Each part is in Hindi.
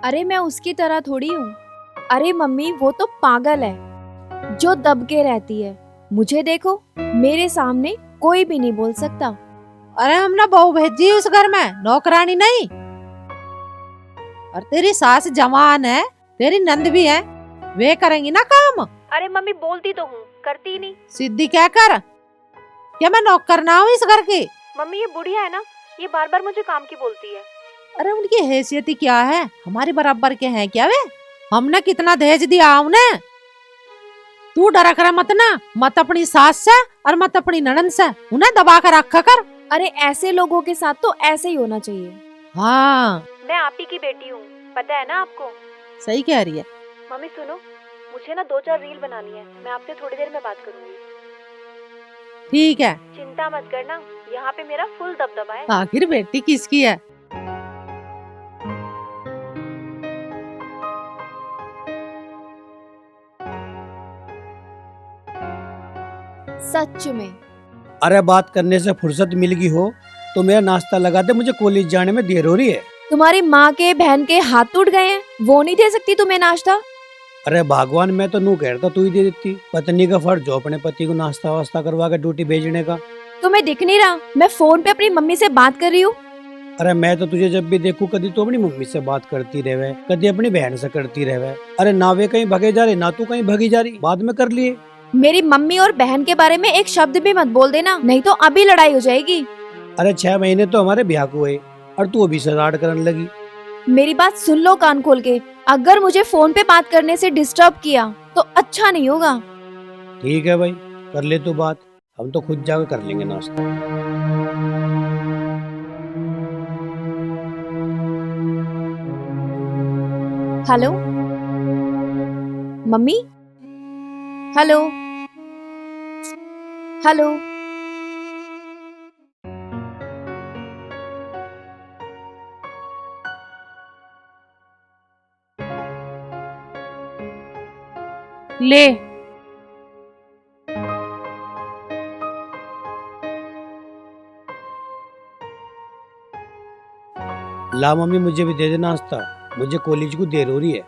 अरे मैं उसकी तरह थोड़ी हूँ। अरे मम्मी वो तो पागल है जो दब के रहती है। मुझे देखो, मेरे सामने कोई भी नहीं बोल सकता। अरे हमने बहू भेजी उस घर में, नौकरानी नहीं। और तेरी सास जवान है, तेरी नंद भी है, वे करेंगी ना काम। अरे मम्मी बोलती तो हूँ, करती ही नहीं। सिद्धि क्या कर, क्या मैं नौकर ना हूँ इस घर की? मम्मी ये बुढ़िया है ना, ये बार बार मुझे काम की बोलती है। अरे उनकी हैसियत ही क्या है, हमारे बराबर के हैं क्या वे? हमने कितना दहेज दिया उन्हें। तू डरा कर मत अपनी सास से और मत अपनी ननद से, उन्हें दबा कर रखा कर। अरे ऐसे लोगों के साथ तो ऐसे ही होना चाहिए। हाँ मैं आप ही की बेटी हूँ, पता है ना आपको। सही कह रही है। मम्मी सुनो, मुझे ना 2-4 रील बनानी है, मैं आपसे थोड़ी देर में बात करूंगी। ठीक है। चिंता मत करना, यहाँ पे मेरा फुल दबदबा है। आखिर बेटी किसकी है? सच में। अरे बात करने से फुर्सत मिल गई हो तो मेरा नाश्ता लगा दे, मुझे कॉलेज जाने में देर हो रही है। तुम्हारी माँ के बहन के हाथ टूट गए हैं, वो नहीं दे सकती तुम्हें नाश्ता? अरे भगवान, मैं तो नू कह रहा था तू ही दे देती। पत्नी का फर्ज हो अपने पति को नाश्ता वास्ता करवा के ड्यूटी भेजने का। तुम्हें दिख नहीं रहा मैं फोन पे अपनी मम्मी से बात कर रही हूँ? अरे मैं तो तुझे जब भी देखूं कभी तो अपनी मम्मी से बात करती रहे, कभी अपनी बहन से करती रहे। अरे ना वे कहीं भगे जा रहे ना तू कहीं भगी जा रही, बाद में कर लिए। मेरी मम्मी और बहन के बारे में एक शब्द भी मत बोल देना, नहीं तो अभी लड़ाई हो जाएगी। अरे 6 महीने तो हमारे ब्याह को हुए और तू अभी से लाड करने लगी। मेरी बात सुन लो कान खोल के, अगर मुझे फोन पे बात करने से डिस्टर्ब किया तो अच्छा नहीं होगा। ठीक है भाई, कर ले तू बात, हम तो खुद जाकर कर लेंगे नाश्ता। Hello mummy, hello hello. ले ला मम्मी, मुझे भी दे दे नाश्ता, मुझे कॉलेज को देर हो रही है।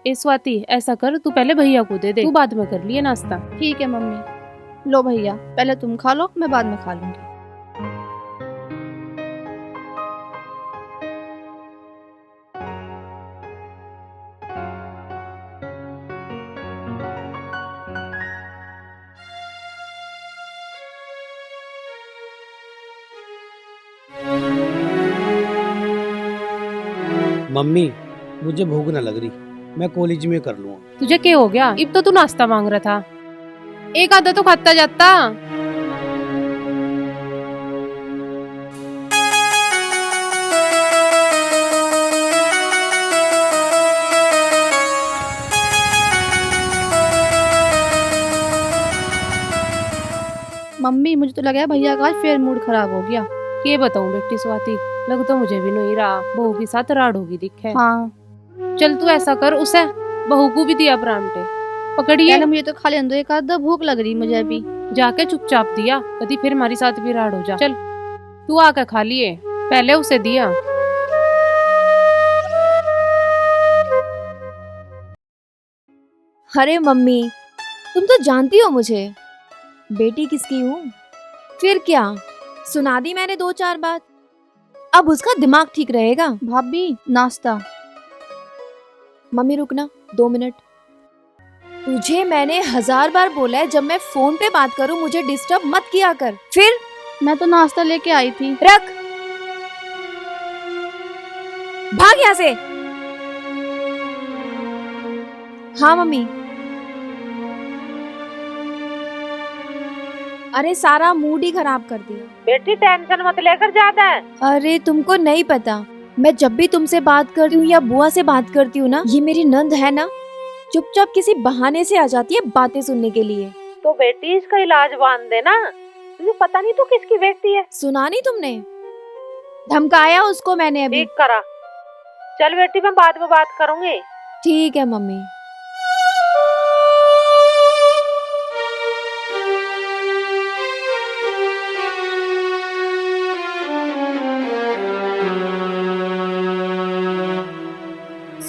ए स्वाति, ऐसा कर तू पहले भैया को दे दे, तू बाद में कर लिए नाश्ता। ठीक है मम्मी। लो भैया, पहले तुम खा लो, मैं बाद में खा लूंगी। मम्मी मुझे भूख न लग रही, मैं कॉलेज में कर लूंगा। तुझे क्या हो गया? अब तो तू नाश्ता मांग रहा था, एक आधा तो खाता जाता। मम्मी मुझे तो लगा है भैया का आज फिर मूड खराब हो गया। ये बताऊं बेटी स्वाति, लग तो मुझे भी नहीं रहा, बहू के साथ राड होगी दिखे। हाँ चल तू ऐसा कर, उसे बहू को भी दिया परांठे, पकड़िए। पहले मुझे तो खा लेने दो, एक आधा भूख लग रही मुझे अभी। जाके चुपचाप दिया, कभी फिर हमारी साथ भी राड हो जा। चल तू आकर खा लिए, पहले उसे दिया। अरे मम्मी, तुम तो जानती हो मुझे, बेटी किसकी हूँ। फिर क्या, सुना दी मैंने 2-4 बात, अब उसका दिमाग ठीक रहेगा। भाभी नाश्ता। मम्मी रुकना 2 मिनट। तुझे मैंने 1000 बार बोला है जब मैं फोन पे बात करूं मुझे डिस्टर्ब मत किया कर। फिर मैं तो नाश्ता लेके आई थी। रख, भाग यहाँ से। हाँ मम्मी। अरे सारा मूड ही खराब कर दिया। बेटी टेंशन मत लेकर ज्यादा। अरे तुमको नहीं पता, मैं जब भी तुमसे बात करती हूँ या बुआ से बात करती हूँ ना, ये मेरी नंद है ना, चुपचाप किसी बहाने से आ जाती है बातें सुनने के लिए। तो बेटी इसका इलाज बांध देना, तुझे पता नहीं तू किसकी बेटी है। सुना नहीं तुमने, धमकाया उसको मैंने अभी। ठीक करा। चल बेटी मैं बाद में बात करूंगी। ठीक है मम्मी।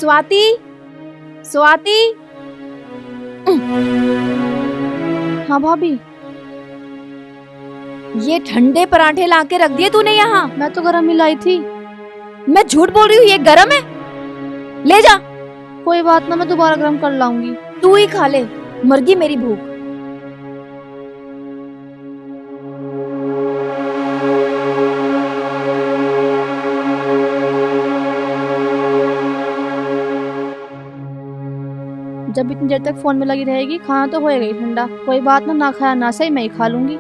स्वाति, स्वाति। हाँ भाभी। ये ठंडे पराठे लाके रख दिए तूने यहाँ। मैं तो गरम ही लाई थी। मैं झूठ बोल रही हूँ, ये गरम है? ले जा। कोई बात ना, मैं दोबारा गरम कर लाऊंगी। तू ही खा ले, मर गई मेरी भूख। जब इतनी देर तक फोन में लगी रहेगी, खाना तो होएगा ही ठंडा। कोई बात ना, ना खाया ना सही, मैं ही खा लूंगी।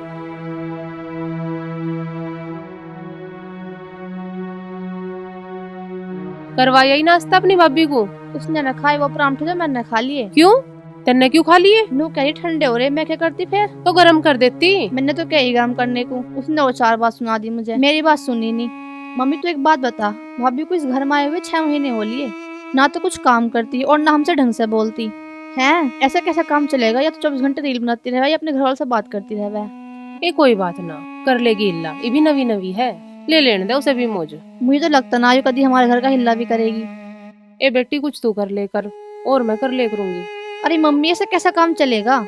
करवाया ही नाश्ता अपनी भाभी को? उसने न खाए वो परांठे, जो मैंने खा लिए। क्यों? तेने क्यों खा लिए? नू कहीं ठंडे हो रहे, मैं क्या करती फिर? तो गरम कर देती। मैंने तो कही गरम करने को, उसने वो 4 बात सुना दी मुझे, मेरी बात सुनी नहीं। मम्मी तो एक बात बता, भाभी को इस घर में आए हुए 6 महीने हो लिए, ना तो कुछ काम करती और ना हमसे ढंग से बोलती है। ऐसा कैसा काम चलेगा? या तो 24 घंटे रील बनाती रहे या अपने घर वालों से बात करती रहे। ये कोई बात ना, कर लेगी इल्ला, ये भी नवी नवी है, ले लेने दे उसे भी मौज। मुझे तो लगता ना ये कभी हमारे घर का हिल्ला भी करेगी। ए बेटी कुछ तू कर ले कर, और मैं कर ले करूंगी। अरे मम्मी, ऐसा कैसा काम चलेगा?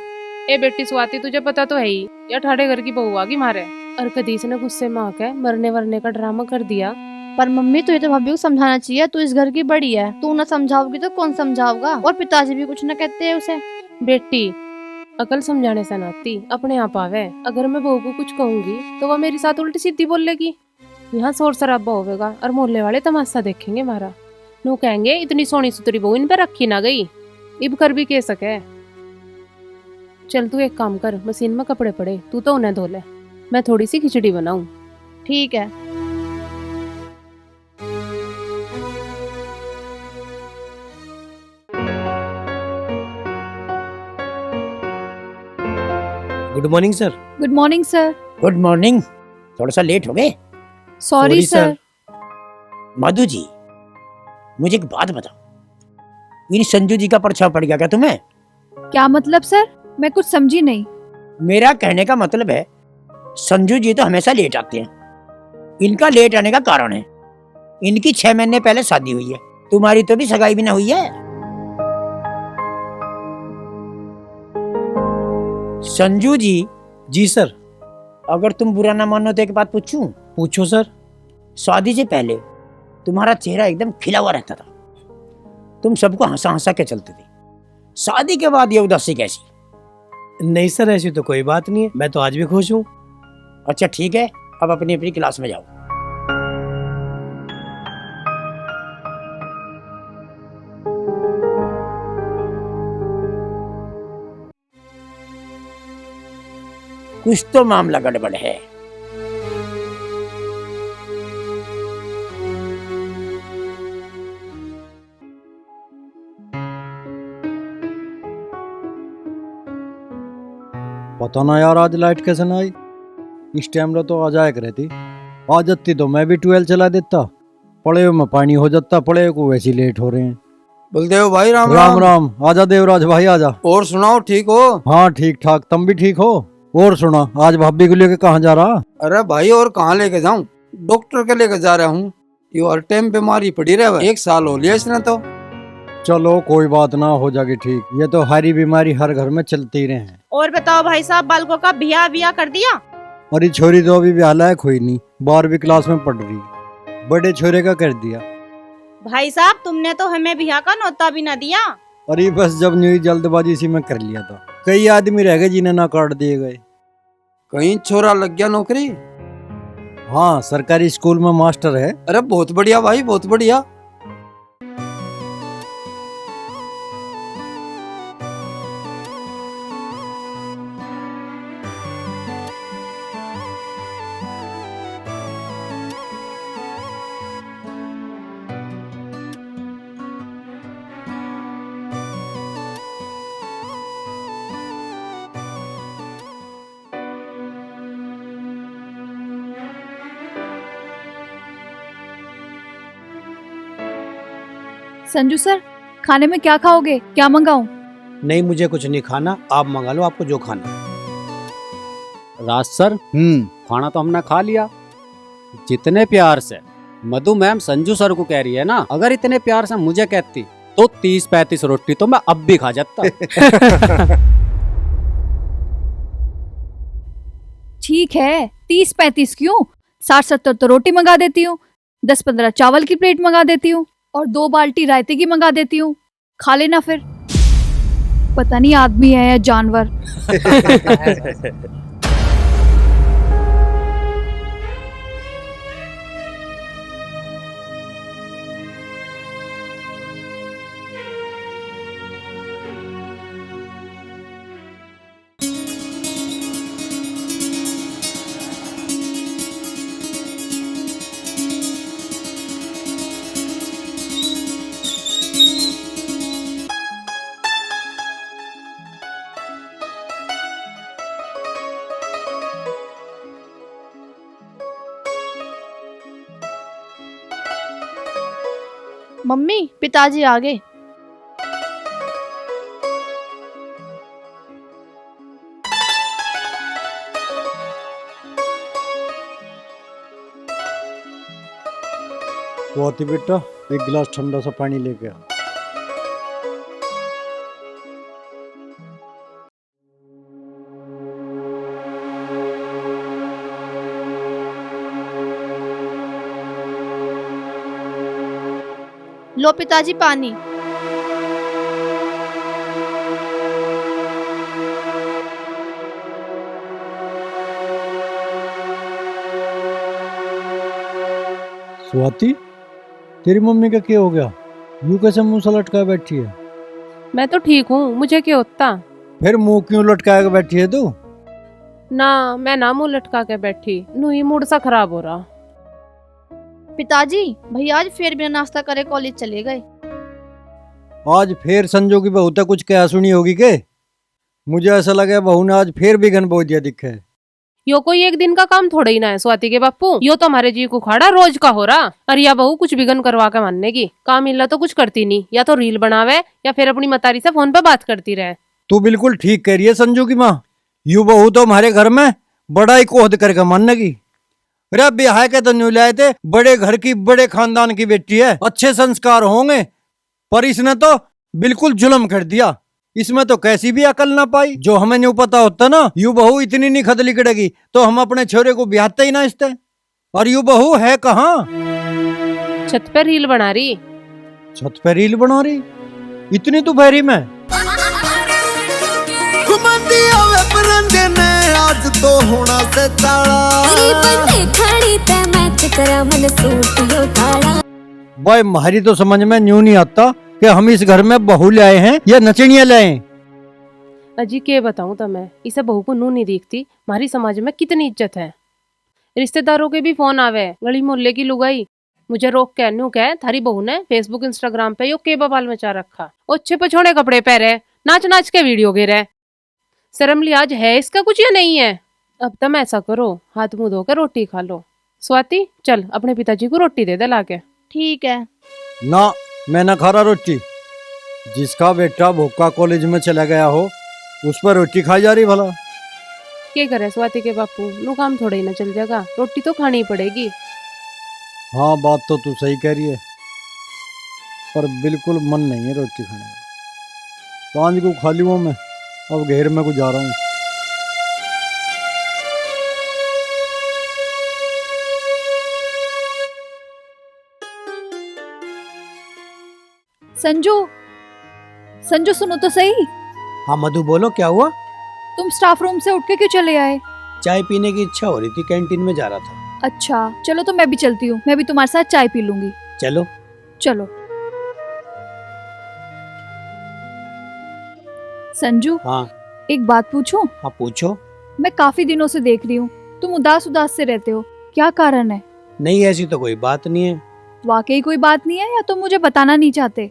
ए बेटी स्वाति, तुझे पता तो है ही, या ठाड़े घर की बहू आगी मारे, और कदीस ने गुस्से में आके मरने वरने का ड्रामा कर दिया। पर मम्मी, तुझे तो भाभी को समझाना चाहिए, तू इस घर की बड़ी है, तू ना समझाओगी तो कौन समझाओगा? और पिताजी भी कुछ न कहते हैं उसे। बेटी अकल समझाने से नाती अपने आप आवे। अगर मैं बहू को कुछ कहूंगी तो वह मेरे साथ उल्टी सीधी बोल लेगी। यहाँ शोर शराबा होगा और मोहल्ले वाले तमाशा देखेंगे हमारा। नो कहेंगे इतनी सोनी सुतरी बहू इन पे रखी ना गई, इब कर भी कह सके। चल तू एक काम कर, मशीन में कपड़े पड़े, तू तो उन्हें धो ले, मैं थोड़ी सी खिचड़ी बनाऊं। ठीक है। Good morning sir. Good morning sir. Good morning. थोड़ा सा लेट हो गए। Sorry Sorry, sir. Madhu ji, मुझे एक बात बताओ, इन संजू जी का परछाव पड़ गया क्या तुम्हें? क्या मतलब सर? मैं कुछ समझी नहीं। मेरा कहने का मतलब है, संजू जी तो हमेशा लेट आते हैं। इनका लेट आने का कारण है, इनकी 6 महीने पहले शादी हुई है, तुम्हारी तो भी सगाई भी ना हुई है। संजू जी। जी सर। अगर तुम बुरा ना मानो तो एक बात पूछूं? पूछो सर। शादी से पहले तुम्हारा चेहरा एकदम खिला हुआ रहता था, तुम सबको हंसा हंसा के चलते थे। शादी के बाद ये उदासी कैसी? नहीं सर, ऐसी तो कोई बात नहीं है, मैं तो आज भी खुश हूँ। अच्छा ठीक है, अब अपनी अपनी क्लास में जाओ। कुछ तो मामला गड़बड़ है। पता ना यार, आज लाइट कैसे ना आई? इस टाइम रे तो आ जाए रहती। आ जाती तो मैं भी 12 चला देता, पड़े में पानी हो जाता, पड़े को वैसे ही लेट हो रहे हैं। बलदेव भाई राम राम राम। आजा देवराज भाई आजा। और सुनाओ, ठीक हो? हाँ ठीक ठाक, तुम भी ठीक हो? और सुना, आज भाभी को लेके कहाँ जा रहा? अरे भाई, और कहाँ लेके जाऊं? डॉक्टर के लेके जा रहा हूँ। ये हर टाइम बीमारी पड़ी रहे, 1 साल हो लिया इसने तो। चलो कोई बात ना, हो जाएगी ठीक। ये तो हरी बीमारी हर घर में चलती रहे हैं। और बताओ भाई साहब, बालकों का बिया कर दिया? और ये छोरी तो अभी ब्याह लायक हुई नहीं, 12वीं क्लास में पढ़ रही। बड़े छोरे का कर दिया। भाई साहब, तुमने तो हमें बिया का न्योता भी न दिया। अरे बस जब न्यू जल्दबाजी इसी में कर लिया था। कई आदमी रह गए जिन्हें ना काट दिए गए। कहीं छोरा लग गया नौकरी? हाँ, सरकारी स्कूल में मास्टर है। अरे बहुत बढ़िया भाई, बहुत बढ़िया। संजू सर, खाने में क्या खाओगे? क्या मंगाऊं? नहीं, मुझे कुछ नहीं खाना, आप मंगा लो आपको जो खाना। राज सर, खाना तो हमने खा लिया। जितने प्यार से मधु मैम संजू सर को कह रही है ना, अगर इतने प्यार से मुझे कहती तो 30-35 रोटी तो मैं अब भी खा जाता। ठीक है, 30-35 क्यों, 60-70 तो रोटी मंगा देती हूँ, 10-15 चावल की प्लेट मंगा देती हूँ और 2 बाल्टी रायते की मंगा देती हूँ। खा लेना फिर। पता नहीं आदमी है या जानवर। मम्मी, पिताजी आ गए। स्वाति बेटा, एक गिलास ठंडा सा पानी लेके आ। लो पिताजी पानी। स्वाति, तेरी मम्मी का क्या हो गया? यूं कैसे मुंह से लटका बैठी है? मैं तो ठीक हूँ, मुझे क्या होता। फिर मुंह क्यों लटका के बैठी है तू? ना, मैं ना मुंह लटका के बैठी, नू ही मूड सा खराब हो रहा। पिताजी, भैया आज फिर बिना नाश्ता करे कॉलेज चले गए। आज फिर संजू की बहू तक कुछ क्या सुनी होगी के? मुझे ऐसा लगा बहू ने आज फिर बिगन बो दिया दिखे। यो कोई एक दिन का काम थोड़ा ही ना है स्वाति के बापू, यो तो हमारे जी को खाड़ा रोज का हो रहा। अरे या बहू कुछ बिगन करवा के मानने की काम मिला तो कुछ करती नहीं, या तो रील बनावे या फिर अपनी मतारी से फोन पे बात करती रहे। तू बिल्कुल ठीक कह रही है संजू की माँ। यू बहू तो हमारे घर में बड़ा ही कोहद करके मानने की। अरे ब्याह के तो न्यू लाए थे, बड़े घर की बड़े खानदान की बेटी है, अच्छे संस्कार होंगे, पर इसने तो बिल्कुल जुल्म कर दिया। इसमें तो कैसी भी अकल ना पाई। जो हमें नहीं पता होता ना, यू बहू इतनी नहीं खत लिकड़ेगी तो हम अपने छोरे को ब्याहते ही ना इसते। और यू बहू है कहाँ? छत पे रील बना रही। छत पे रील बना रही इतनी दोपहरी में? आज तो होना से भाई मारी तो समझ में न्यू नहीं आता कि हम इस घर में बहू ले आए हैं या नचनिया ले आए। अजी के बताऊं तो मैं इसे बहू को नू नहीं दिखती। हमारी समाज में कितनी इज्जत है। रिश्तेदारों के भी फोन आवे, गली मोहल्ले की लुगाई मुझे रोक के नू कह थारी बहू ने फेसबुक इंस्टाग्राम पे यो के बवाल मचा रखा। अच्छे पछोड़े कपड़े पहरे, नाच नाच के वीडियो गिरे। शर्म लिहाज है इसका कुछ या नहीं है? अब तुम ऐसा करो, हाथ मुंह धोकर रोटी खा लो। स्वाति चल अपने पिताजी को रोटी दे दे लाके। ठीक है। ना, मैं ना खा रहा रोटी। जिसका बेटा भूखा कॉलेज में चला गया हो उस पर रोटी खाई जा रही भला। क्या करे स्वाति के बापू, नु काम थोड़ा ही ना चल जाएगा, रोटी तो खानी ही पड़ेगी। हाँ बात तो तू सही कह रही है, पर बिल्कुल मन नहीं है रोटी खाने का। सांझ को खा लूँ मैं, अब घेर में को जा रहा हूँ। संजू, संजू सुनो तो सही। हाँ मधु बोलो, क्या हुआ? तुम स्टाफ रूम से उठ के क्यों चले आए? चाय पीने की इच्छा हो रही थी, कैंटीन में जा रहा था। अच्छा चलो, तो मैं भी चलती हूँ, मैं भी तुम्हारे साथ चाय पी लूंगी। चलो चलो। संजू, हाँ एक बात पूछूं? हाँ पूछो। मैं काफी दिनों से देख रही हूँ तुम उदास उदास से रहते हो, क्या कारण है? नहीं ऐसी तो कोई बात नहीं है। वाकई कोई बात नहीं है या तुम मुझे बताना नहीं चाहते?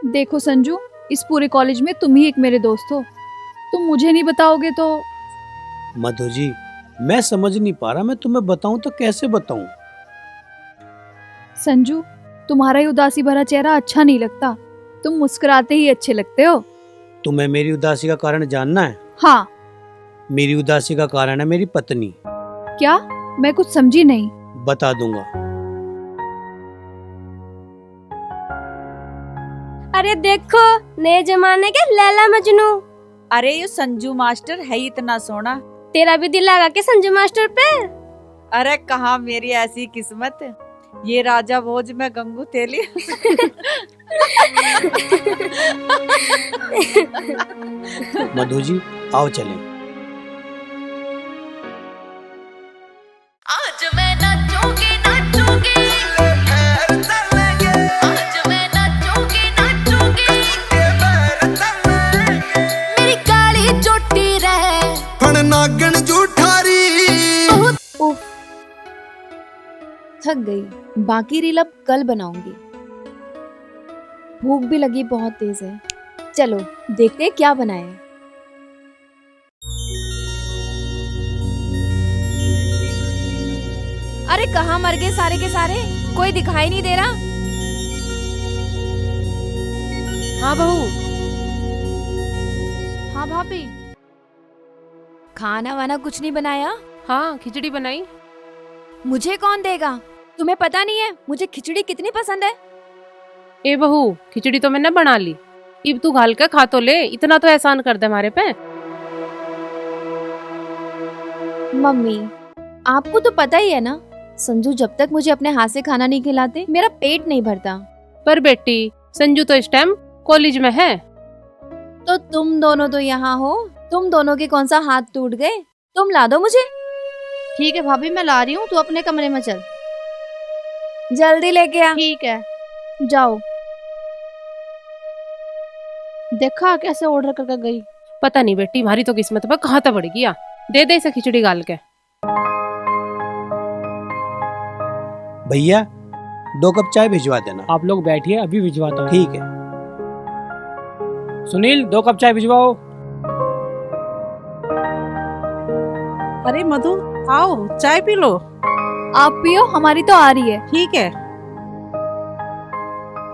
देखो संजू, इस पूरे कॉलेज में तुम ही एक मेरे दोस्त हो, तुम मुझे नहीं बताओगे तो। मधु जी मैं समझ नहीं पा रहा, मैं तुम्हें बताऊं तो कैसे बताऊं? संजू, तुम्हारा ये उदासी भरा चेहरा अच्छा नहीं लगता, तुम मुस्कुराते ही अच्छे लगते हो। तुम्हें मेरी उदासी का कारण जानना है? हाँ। मेरी उदासी का कारण है मेरी पत्नी। क्या? मैं कुछ समझी नहीं। बता दूंगा। अरे देखो नए जमाने के लैला मजनू। अरे ये संजू मास्टर है ही इतना सोना। तेरा भी दिल लगा के संजू मास्टर पे? अरे कहाँ मेरी ऐसी किस्मत, ये राजा भोज में गंगू तेली। मधु जी आओ चलें। आज मैं नाचूंगी नाचूंगी, आज मैं नाचूंगी नाचूंगी, मेरी काली चोटी रहे फण नागन जूठारी। उफ, थक गई। बाकी रील अब कल बनाऊंगी। भूख भी लगी बहुत तेज है। चलो देखते हैं क्या बनाए। अरे कहाँ मर गए सारे के सारे, कोई दिखाई नहीं दे रहा। हाँ बहू। हाँ भाभी। खाना वाना कुछ नहीं बनाया? हाँ खिचड़ी बनाई। मुझे कौन देगा? तुम्हें पता नहीं है मुझे खिचड़ी कितनी पसंद है। ए बहू, खिचड़ी तो मैंने बना ली, इब तू घाल के खा तो ले, इतना तो एहसान कर दे हमारे पे। मम्मी आपको तो पता ही है ना, संजू जब तक मुझे अपने हाथ से खाना नहीं खिलाते मेरा पेट नहीं भरता। पर बेटी संजू तो इस टाइम कॉलेज में है। तो तुम दोनों तो यहाँ हो, तुम दोनों के कौन सा हाथ टूट गए? तुम ला दो मुझे। ठीक है भाभी मैं ला रही हूँ, तू अपने कमरे में चल। जल्दी लेके आ। ठीक है जाओ। देखा कैसे ऑर्डर करके गई। पता नहीं बेटी, हमारी तो किस्मत पर कहाँ तक बढ़ गया। दे दे इसे खिचड़ी गाल के। भैया 2 कप चाय भिजवा देना। आप लोग बैठिए, अभी भिजवाता हूँ। ठीक है। सुनील 2 कप चाय भिजवाओ। अरे मधु आओ चाय पी लो। आप पियो, हमारी तो आ रही है। ठीक है।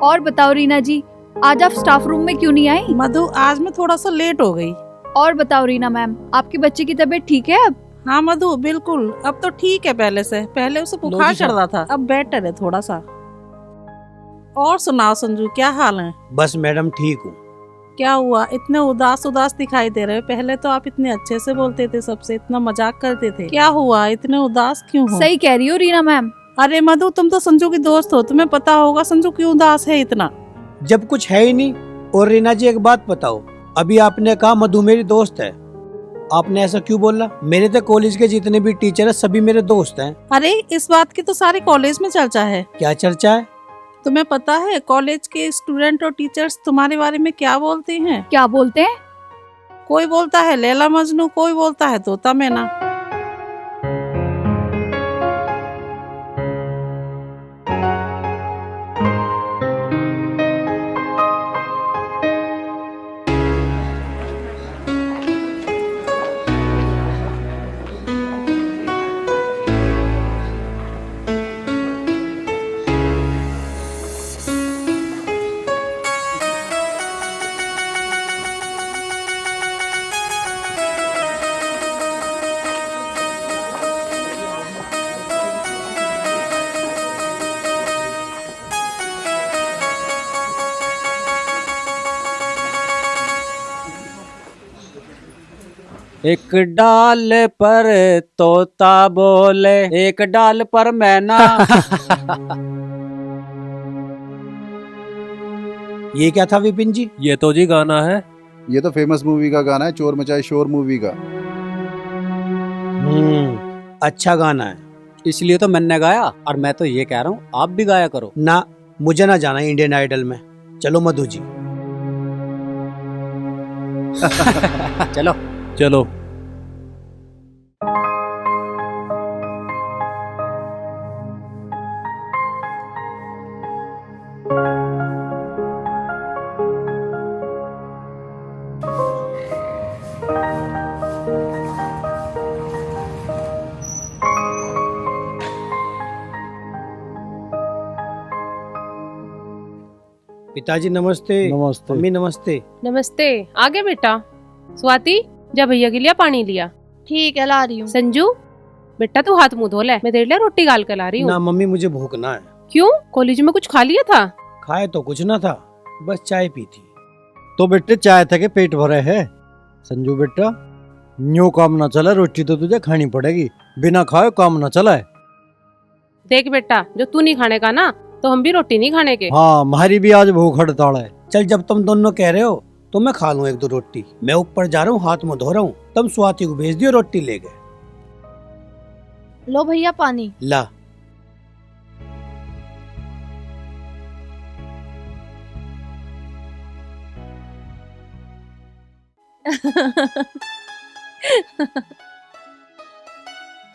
और बताओ रीना जी, आज आप स्टाफ रूम में क्यों नहीं आई? मधु आज मैं थोड़ा सा लेट हो गई। और बताओ रीना मैम, आपके बच्चे की तबीयत ठीक है अब? हाँ मधु बिल्कुल, अब तो ठीक है पहले से। पहले उसे बुखार चढ़ रहा था, अब बेटर है थोड़ा सा। और सुनाओ संजू, क्या हाल है? बस मैडम ठीक हूँ। क्या हुआ, इतने उदास उदास दिखाई दे रहे हो? पहले तो आप इतने अच्छे से बोलते थे, सबसे इतना मजाक करते थे। क्या हुआ, इतने उदास क्यों हो? सही कह रही हो रीना मैम। अरे मधु तुम तो संजू की दोस्त हो, तुम्हें पता होगा संजू क्यों उदास है इतना। जब कुछ है ही नहीं। और रीना जी एक बात बताओ, अभी आपने कहा मधु मेरी दोस्त है, आपने ऐसा क्यों बोला? मेरे तो कॉलेज के जितने भी टीचर है सभी मेरे दोस्त हैं। अरे इस बात की तो सारे कॉलेज में चर्चा है। क्या चर्चा है? तुम्हें पता है कॉलेज के स्टूडेंट और टीचर्स तुम्हारे बारे में क्या बोलते हैं? क्या बोलते हैं? कोई बोलता है लैला मजनू, कोई बोलता है तोता मैना। एक डाल पर तोता बोले, एक डाल पर मैना। ये क्या था विपिन जी? ये तो जी गाना है। ये तो फेमस मूवी का गाना है, चोर मचाए शोर मूवी का। अच्छा गाना है, इसलिए तो मैंने गाया। और मैं तो ये कह रहा हूँ आप भी गाया करो। ना मुझे ना जाना इंडियन आइडल में। चलो मधु जी। चलो चलो। पिताजी नमस्ते। नमस्ते। मम्मी नमस्ते। नमस्ते। आगे बेटा। स्वाति जा भैया के लिए पानी लिया। ठीक है ला रही हूँ। संजू बेटा तू हाथ मुंह धो ले, मैं तेरे लिए रोटी गाल कर ला रही हूँ। ना मम्मी मुझे भूख ना है। क्यों, कॉलेज में कुछ खा लिया था? खाए तो कुछ ना था, बस चाय पी थी। तो बेटे चाय था के पेट भरे है। संजू बेटा न्यू काम ना चला, रोटी तो तुझे खानी पड़ेगी, बिना खाए काम ना चला है। देख बेटा, जो तू नहीं खाने का ना तो हम भी रोटी नहीं खाने के। हाँ हमारी भी आज भूख हड़ताल है। चल जब तुम दोनों कह रहे हो तो मैं खा लूं 1-2 रोटी। मैं ऊपर जा रहा हूँ, हाथ मुंह धो रहा हूँ, तुम स्वाति को भेज दियो, रोटी ले गए। लो भैया पानी। ला।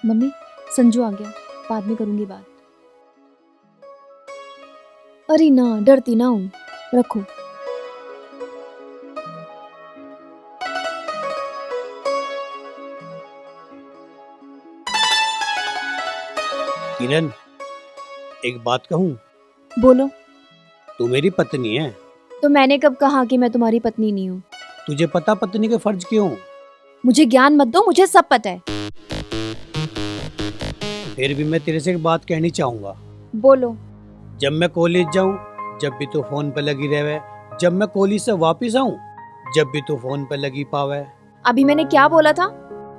मम्मी संजू आ गया, बाद में करूंगी बात। अरे ना, डरती ना हूँ, रखो। किरण एक बात कहूँ? बोलो। तू मेरी पत्नी है। तो मैंने कब कहा कि मैं तुम्हारी पत्नी नहीं हूँ? तुझे पता पत्नी के फर्ज क्यों? मुझे ज्ञान मत दो, मुझे सब पता है। फिर भी मैं तेरे से एक बात कहनी चाहूंगा। बोलो। जब मैं कॉलेज जाऊं जब भी तू फोन पे लगी रहे, जब मैं कॉलेज से वापस आऊं जब भी तू फोन पे लगी पावे। अभी मैंने क्या बोला था?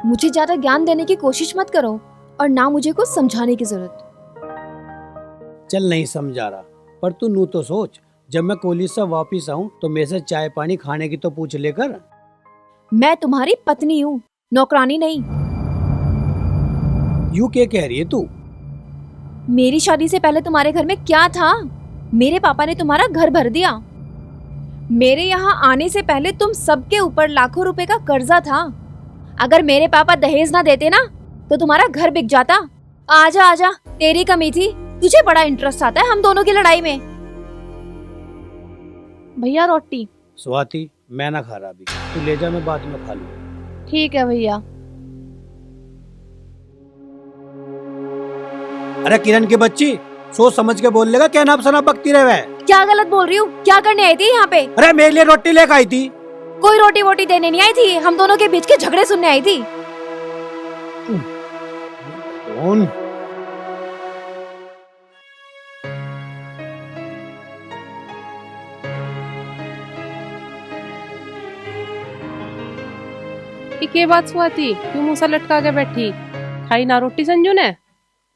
मुझे ज्यादा ज्ञान देने की कोशिश मत करो और ना मुझे कुछ समझाने की जरूरत। चल नहीं समझा रहा, पर तू नू तो सोच, जब मैं कॉलेज से वापस आऊं तो मेरे से चाय पानी खाने की तो पूछ लेकर। मैं तुम्हारी पत्नी हूँ, नौकरानी नहीं। यू क्या कह रही है तू? मेरी शादी से पहले तुम्हारे घर में क्या था? मेरे पापा ने तुम्हारा घर भर दिया। मेरे यहाँ आने से पहले तुम सबके ऊपर लाखों रुपए का कर्जा था। अगर मेरे पापा दहेज ना देते ना तो तुम्हारा घर बिक जाता। आजा आजा, तेरी कमी थी, तुझे बड़ा इंटरेस्ट आता है हम दोनों की लड़ाई में। भैया रोटी। स्वाति मैं ना खा रहा अभी, तू ले जा, मैं बाद में खा लूँ। ठीक है भैया। अरे किरण की बच्ची, सोच समझ के बोल लेगा, क्या नाप सनाप बकती रहे। क्या गलत बोल रही हूँ? क्या करने आई थी यहाँ पे? अरे मेरे लिए रोटी लेकर आई थी। कोई रोटी वोटी देने नहीं आई थी, हम दोनों के बीच के झगड़े सुनने आई थी। कौन? ये बात स्वाति, क्यों मुंह सा लटका के बैठी? खाई ना रोटी संजू ने?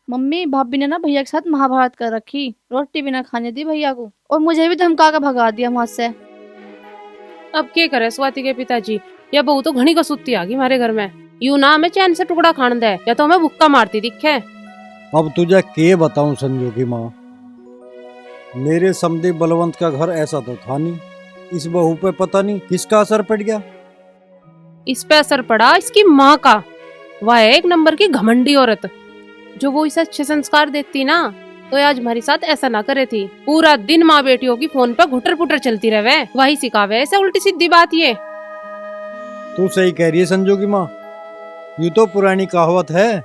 मम्मी भाभी ने ना भैया के साथ महाभारत कर रखी, रोटी भी ना खाने दी भैया को और मुझे भी धमका के भगा दिया वहां से। अब क्या करे स्वाति के पिताजी, या बहू तो घनी कसूती आ गई हमारे घर में। यूं ना हमें चैन से टुकड़ा खान दे, या तो हमें भुक्का मारती दिखे। अब तुझे के बताऊं संजू की माँ, मेरे समधी बलवंत का घर ऐसा तो था नहीं। इस बहू पे पता नहीं किसका असर पड़ गया। इस पे असर पड़ा इसकी माँ का। वह है एक नंबर की घमंडी औरत। जो वो इसे अच्छे संस्कार देती ना तो आज हमारी साथ ऐसा ना करे थी। पूरा दिन माँ बेटियों की फोन पे घुटर पुटर चलती रहे, वही सिखावे ऐसे उल्टी सीधी बात। ये तू सही कह रही है संजू की माँ। ये तो पुरानी कहावत है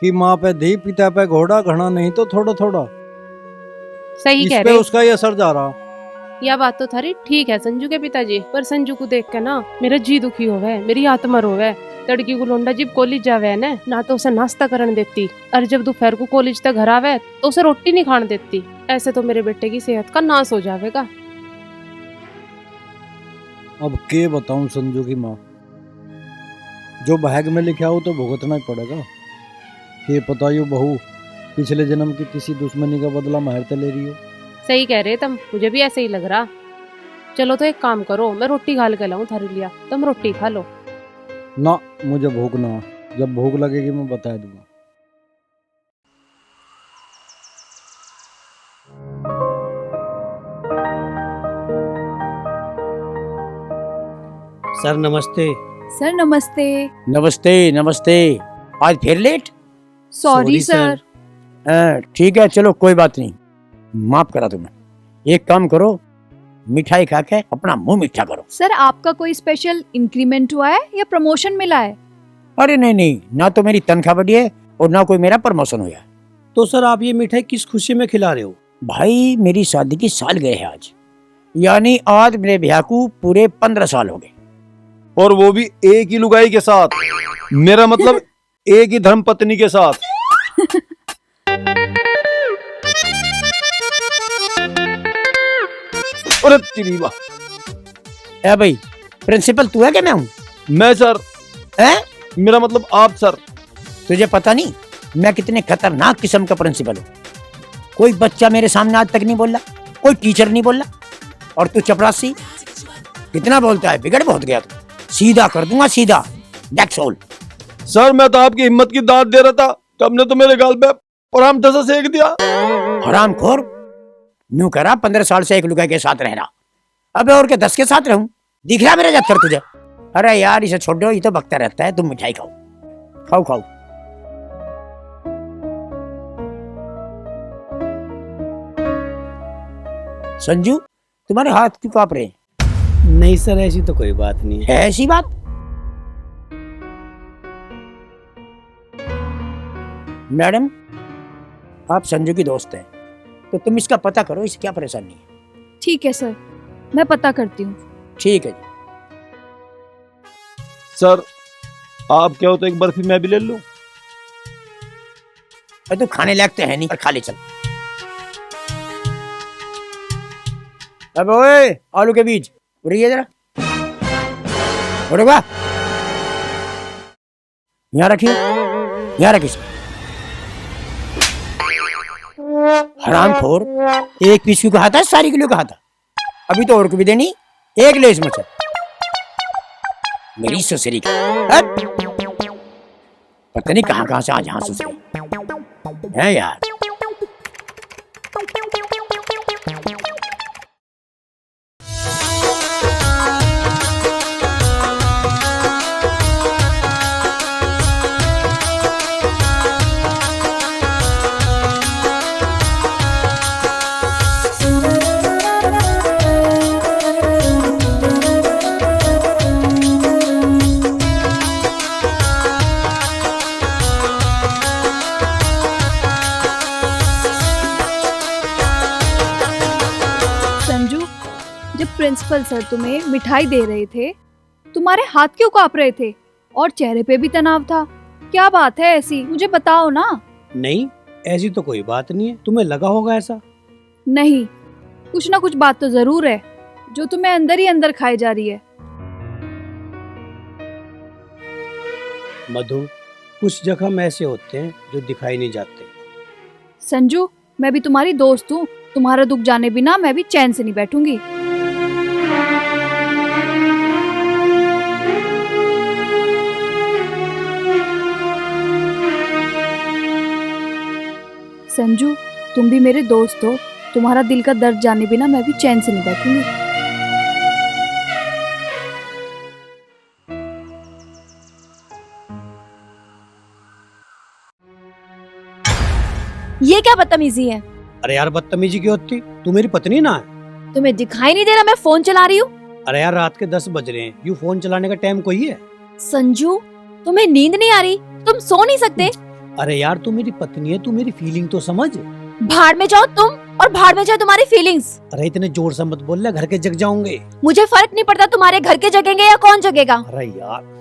कि माँ पे धी पिता पे घोड़ा, घना नहीं तो थोड़ा थोड़ा। सही कह इस पे रहे। उसका ही असर जा रहा। यह बात तो थारी ठीक है संजू के पिताजी, पर संजू को देख के ना मेरा जी दुखी होवे, मेरी आत्मा रोवे। लड़की को लोंडा जब कॉलेज जावे ना तो उसे नाश्ता करने देती, और जब दोपहर को कॉलेज तक घर आवे तो उसे रोटी नहीं खाने देती। ऐसे तो मेरे बेटे की सेहत का नाश हो जाएगा। अब के बताऊं संजू की माँ, जो भाग में लिखा हो तो भुगतना ही पड़ेगा। के पता यू बहू पिछले जन्म की किसी दुश्मनी का बदला महरते ले रही हो। सही कह रहे तुम, मुझे भी ऐसे ही लग रहा। चलो तो एक काम करो, मैं रोटी घाल के लाऊं थारे लिया, तुम रोटी खा लो। ना मुझे भूख ना, जब भूख लगेगी मैं बता दूंगा। सर नमस्ते। सर नमस्ते। नमस्ते नमस्ते। आज फिर लेट? Sorry sir. ठीक है चलो कोई बात नहीं, माफ करा तुम्हें। एक काम करो, मिठाई खा के अपना मुंह मीठा करो। सर आपका कोई स्पेशल इंक्रीमेंट हुआ है या प्रमोशन मिला है? अरे नहीं नहीं, ना तो मेरी तनख्वाह बढ़ी है और ना कोई मेरा प्रमोशन हुआ। तो सर आप ये मिठाई किस खुशी में खिला रहे हो? भाई मेरी शादी की साल गए है आज, यानी आज मेरे ब्याह को पूरे 15 साल हो गए। और वो भी एक ही लुगाई के साथ, मेरा मतलब एक ही धर्म पत्नी के साथ। अरे तेरी वाह। ए भाई, प्रिंसिपल तू है क्या मैं हूँ? मैं सर। है? मेरा मतलब आप सर। तुझे पता नहीं मैं कितने खतरनाक किस्म का प्रिंसिपल हूँ। कोई बच्चा मेरे सामने आज तक नहीं बोला, कोई टीचर नहीं बोला, और तू चपरासी कितना बोलता है। बिगड़ बहुत गया तू। सीधा कर दूंगा, सीधा। That's all. सर मैं तो आपकी हिम्मत की दाद दे रहा था, तब ने तो मेरे गाल पे आराम से सेक दिया। हरामखोर, न्यू करा 15 साल से एक लुगाई के साथ रह रहा। अबे और के 10 के साथ रहूं? दिख रहा मेरा जत्तर तुझे? अरे यार इसे छोड़ दो, ये तो बकता रहता है। तुम मिठाई खाओ, खाओ खाओ। संजू, तुम्हारे हाथ क्यों कांप रहे? नहीं सर, ऐसी तो कोई बात नहीं है। ऐसी बात? मैडम, आप संजू की दोस्त हैं, तो तुम इसका पता करो, इसे क्या परेशानी है। ठीक है सर, मैं पता करती हूँ। ठीक है जी। सर आप क्या हो तो एक बर्फी मैं भी ले लूं? तू खाने लायक तो है नहीं, पर खा ले चल। अब ओए, आलू के बीज उड़िए जरा, उड़ेगा। यहाँ रखिए, यहाँ रखिए। हरामखोर, एक पीस क्यों कहा था, सारी किलो कहा था। अभी तो और को भी देनी, एक ले इसमें से। मेरी ससुरी का पता नहीं कहाँ से आज यहाँ ससुरी है यार। प्रिंसिपल सर तुम्हें मिठाई दे रहे थे, तुम्हारे हाथ क्यों कांप रहे थे और चेहरे पे भी तनाव था? क्या बात है ऐसी, मुझे बताओ ना। नहीं, ऐसी तो कोई बात नहीं है, तुम्हें लगा होगा ऐसा। नहीं, कुछ ना कुछ बात तो जरूर है जो तुम्हें अंदर ही अंदर खाई जा रही है। मधु, कुछ जख्म ऐसे होते हैं जो दिखाई नहीं जाते। संजू, मैं भी तुम्हारी दोस्त हूँ, तुम्हारा दुख जाने बिना मैं भी चैन से नहीं बैठूंगी। संजू, तुम भी मेरे दोस्त हो, तुम्हारा दिल का दर्द जाने बिना मैं भी चैन से नहीं बैठूंगी। ये क्या बदतमीजी है? अरे यार, बदतमीजी क्यों होती? तू मेरी पत्नी ना है। तुम्हें दिखाई नहीं दे रहा मैं फोन चला रही हूँ? अरे यार, रात के 10 बज रहे हैं, यूँ फोन चलाने का टाइम कोई है? संजू, तुम्हें नींद नहीं आ रही? तुम सो नहीं सकते? अरे यार, तू मेरी पत्नी है, तू मेरी फीलिंग तो समझ। भाड़ में जाओ तुम और भाड़ में जाओ तुम्हारी फीलिंग्स। अरे इतने जोर से मत बोल, घर के जग जाऊंगे। मुझे फर्क नहीं पड़ता तुम्हारे घर के जगेंगे या कौन जगेगा। अरे यार,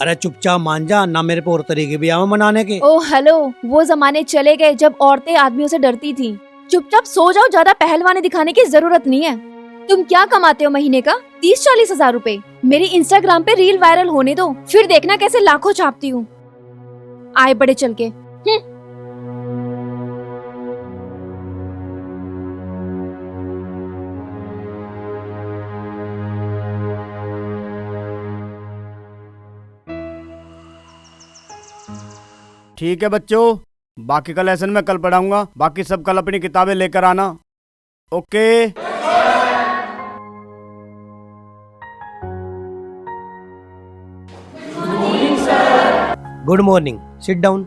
अरे चुपचाप मान जा, ना मेरे पे और तरीके भी आवे मनाने के। ओ हेलो, वो जमाने चले गए जब औरतें आदमियों से डरती थी। चुपचाप सो जाओ, ज्यादा पहलवानी दिखाने की जरूरत नहीं है। तुम क्या कमाते हो महीने का? 30-40 हजार रुपए। मेरी इंस्टाग्राम पे रील वायरल होने दो, फिर देखना कैसे लाखों छापती हूँ। आए बड़े चल के। ठीक है बच्चों, बाकी का लेसन मैं कल पढ़ाऊंगा। बाकी सब कल अपनी किताबें लेकर आना। Okay. Good morning, sit down.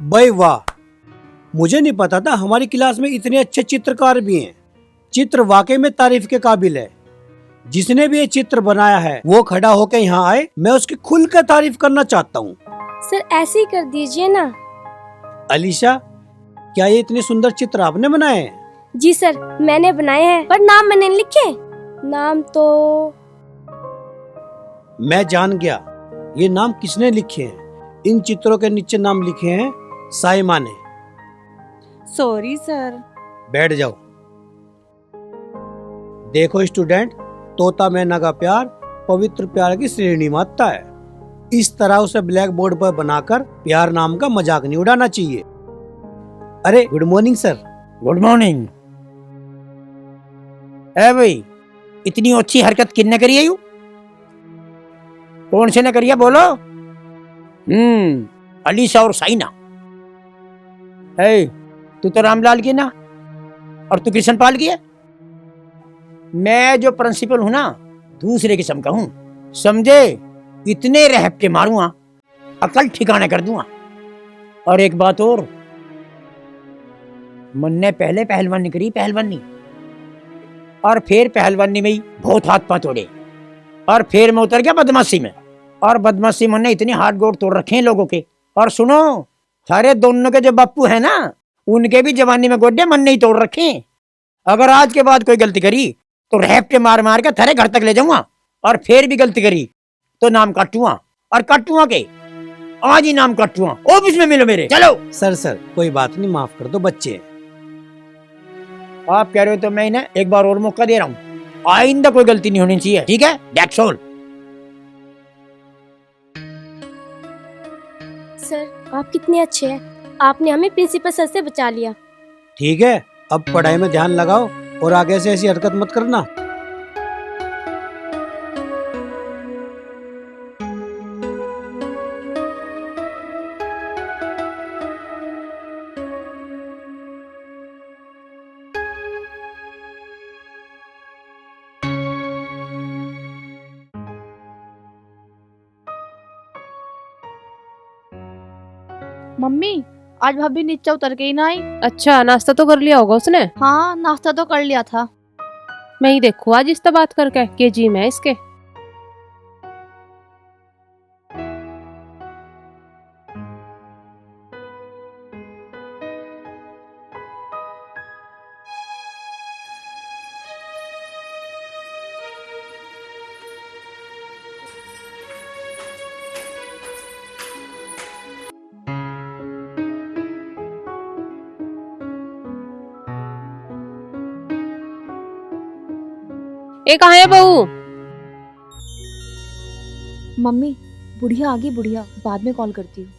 भाई वाह, मुझे नहीं पता था हमारी क्लास में इतने अच्छे चित्रकार भी हैं। चित्र वाकई में तारीफ के काबिल है। जिसने भी ये चित्र बनाया है वो खड़ा होकर यहाँ आए, मैं उसकी खुलकर तारीफ करना चाहता हूँ। सर ऐसे ही कर दीजिए ना। अलीशा, क्या ये इतने सुंदर चित्र आपने बनाए हैं? जी सर, मैंने बनाए हैं, पर नाम मैंने नहीं लिखे। नाम तो मैं जान गया ये नाम किसने लिखे हैं। इन चित्रों के नीचे नाम लिखे हैं साइमा ने। Sorry sir. बैठ जाओ। देखो स्टूडेंट, तोता मैना का प्यार पवित्र प्यार की श्रेणी मानता है। इस तरह उसे ब्लैक बोर्ड पर बनाकर प्यार नाम का मजाक नहीं उड़ाना चाहिए। अरे good morning sir. Good morning. ए भाई, इतनी अच्छी हरकत किसने करी है? यू कौन से ने करी है बोलो? अलीशा और साइना। तू तो रामलाल की ना, और तू कृष्ण पाल की है। मैं जो प्रिंसिपल हूं ना, दूसरे किस्म का हूं, समझे? इतने रहप के मारूंगा, अकल ठिकाने कर दूंगा। और एक बात और, मन ने पहले पहलवानी करी, पहलवानी, और फिर पहलवानी में ही बहुत हाथ पांव तोड़े, और फिर मैं उतर गया बदमाशी में, और बदमाशी मन ने इतने हाथ गोड़ तोड़ रखे हैं लोगों के। और सुनो, सारे दोनों के जो बापू है ना, उनके भी जवानी में गोड्डे मन नहीं तोड़ रखे हैं। अगर आज के बाद कोई गलती करी तो रैप के मार मार के थारे घर तक ले जाऊंगा, और फिर भी गलती करी तो नाम काटूंगा, और काटूंगा के आज ही नाम काटूंगा। ऑफिस में मिलो मेरे, चलो। सर कोई बात नहीं, माफ कर दो, बच्चे हैं। आप कह रहे हो तो मैं इन्हें एक बार और मौका दे रहा हूँ। आइंदा कोई गलती नहीं होनी चाहिए, ठीक है? That's all. सर आप कितने अच्छे हैं, आपने हमें प्रिंसिपल सर से बचा लिया। ठीक है, अब पढ़ाई में ध्यान लगाओ और आगे से ऐसी हरकत मत करना। मम्मी, आज भाभी नीचे उतर के ही ना आई। अच्छा, नाश्ता तो कर लिया होगा उसने। हाँ, नाश्ता तो कर लिया था। मैं ही देखू आज इस बात करके के जी में इसके। ए कहाँ है बहू? मम्मी, बुढ़िया आ गई, बुढ़िया, बाद में कॉल करती हूँ।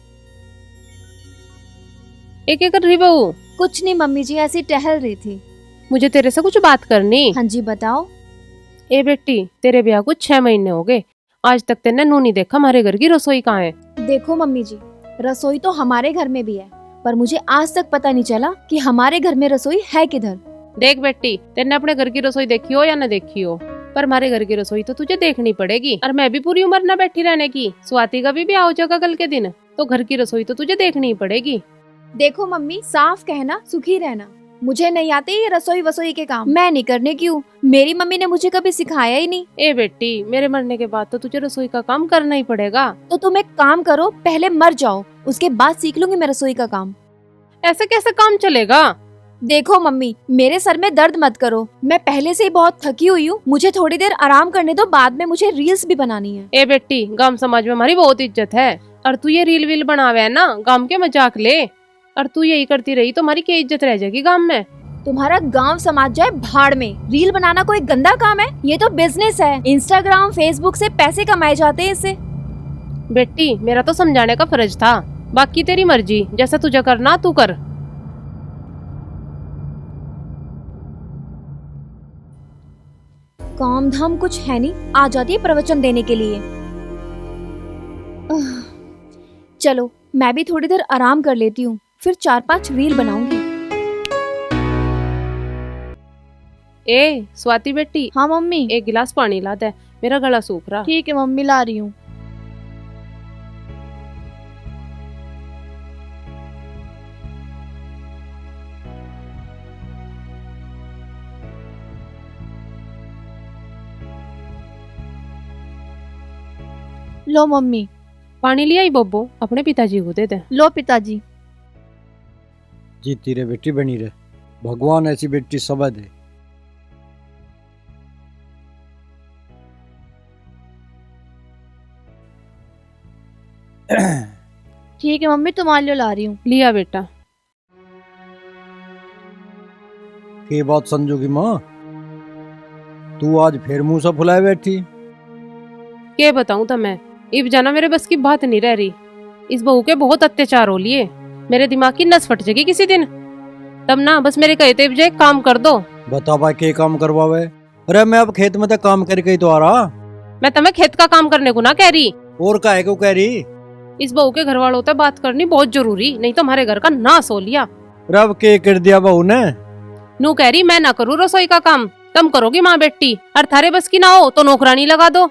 ए क्या कर रही बहू? कुछ नहीं मम्मी जी, ऐसी टहल रही थी। मुझे तेरे से कुछ बात करनी। हाँ जी बताओ। ए बेटी, तेरे ब्याह को 6 महीने हो गए, आज तक तेने नू नहीं देखा हमारे घर की रसोई कहाँ है। देखो मम्मी जी, रसोई तो हमारे घर में भी है, पर मुझे आज तक पता नहीं चला कि हमारे घर में रसोई है किधर। देख बेटी, तेने अपने घर की रसोई देखी हो या न देखी हो, पर हमारे घर की रसोई तो तुझे देखनी पड़ेगी। और मैं भी पूरी उम्र न बैठी रहने की। स्वाति का भी ब्याह हो जाएगा कल के दिन, तो घर की रसोई तो तुझे देखनी ही पड़ेगी। देखो मम्मी, साफ कहना, सुखी रहना। मुझे नहीं आते ये रसोई वसोई के काम, मैं नहीं करने की हूँ। मेरी मम्मी ने मुझे कभी सिखाया ही नहीं। ए बेटी, मेरे मरने के बाद तो तुझे रसोई का काम करना ही पड़ेगा। तो तुम एक काम करो, पहले मर जाओ, उसके बाद सीख लूंगी मैं रसोई का काम। ऐसे कैसे काम चलेगा? देखो मम्मी, मेरे सर में दर्द मत करो, मैं पहले से ही बहुत थकी हुई हूँ, मुझे थोड़ी देर आराम करने दो, बाद में मुझे रील्स भी बनानी है। ए बेटी, गांव समाज में हमारी बहुत इज्जत है, और तू ये रील वील बनावे है ना, गांव के मजाक ले, और तू यही करती रही तो हमारी क्या इज्जत रह जाएगी गांव में। तुम्हारा गांव समाज जाए भाड़ में। रील बनाना कोई गंदा काम है? ये तो बिजनेस है, इंस्टाग्राम फेसबुक से पैसे कमाए जाते हैं इससे। बेटी, मेरा तो समझाने का फर्ज था, बाकी तेरी मर्जी, जैसा तुझे करना तू कर। काम धाम कुछ है नहीं, आ जाती है प्रवचन देने के लिए। चलो मैं भी थोड़ी देर आराम कर लेती हूँ, फिर 4-5 रील बनाऊंगी। ए स्वाति बेटी। हाँ मम्मी। एक गिलास पानी ला दे, मेरा गला सूख रहा। ठीक है मम्मी, ला रही हूँ। लो मम्मी। पानी लिया ही बब्बो, अपने पिताजी को दे दे। लो पिताजी। जीती रे बेटी, बनी रहे, भगवान ऐसी बेटी सब दे। ठीक है मम्मी, तुम्हारे लिए ला रही हूँ। लिया बेटा। के बात संजू की माँ, तू आज फिर मुंह से फुलाए बैठी। क्या बताऊं था मैं, इब जाना मेरे बस की बात नहीं रह रही। इस बहू के बहुत अत्याचार हो लिए, मेरे दिमाग की नस फट जाएगी किसी दिन। तब ना बस मेरे कहते इब एक काम कर दो। बता भाई के काम करवावे। अरे मैं अब खेत में तो काम करके तो आ रहा। मैं तुम्हें खेत का काम करने को ना कह रही। और काहे को कह रही? इस बहू के घर वालों से बात करनी बहुत जरूरी, नहीं तो हमारे घर का नाश हो लिया। अरे अब के कर दिया बहू ने? नू कह रही मैं ना करूँ रसोई का काम, तुम करोगी माँ बेटी, और थारे बस की ना हो तो नौकरानी लगा दो।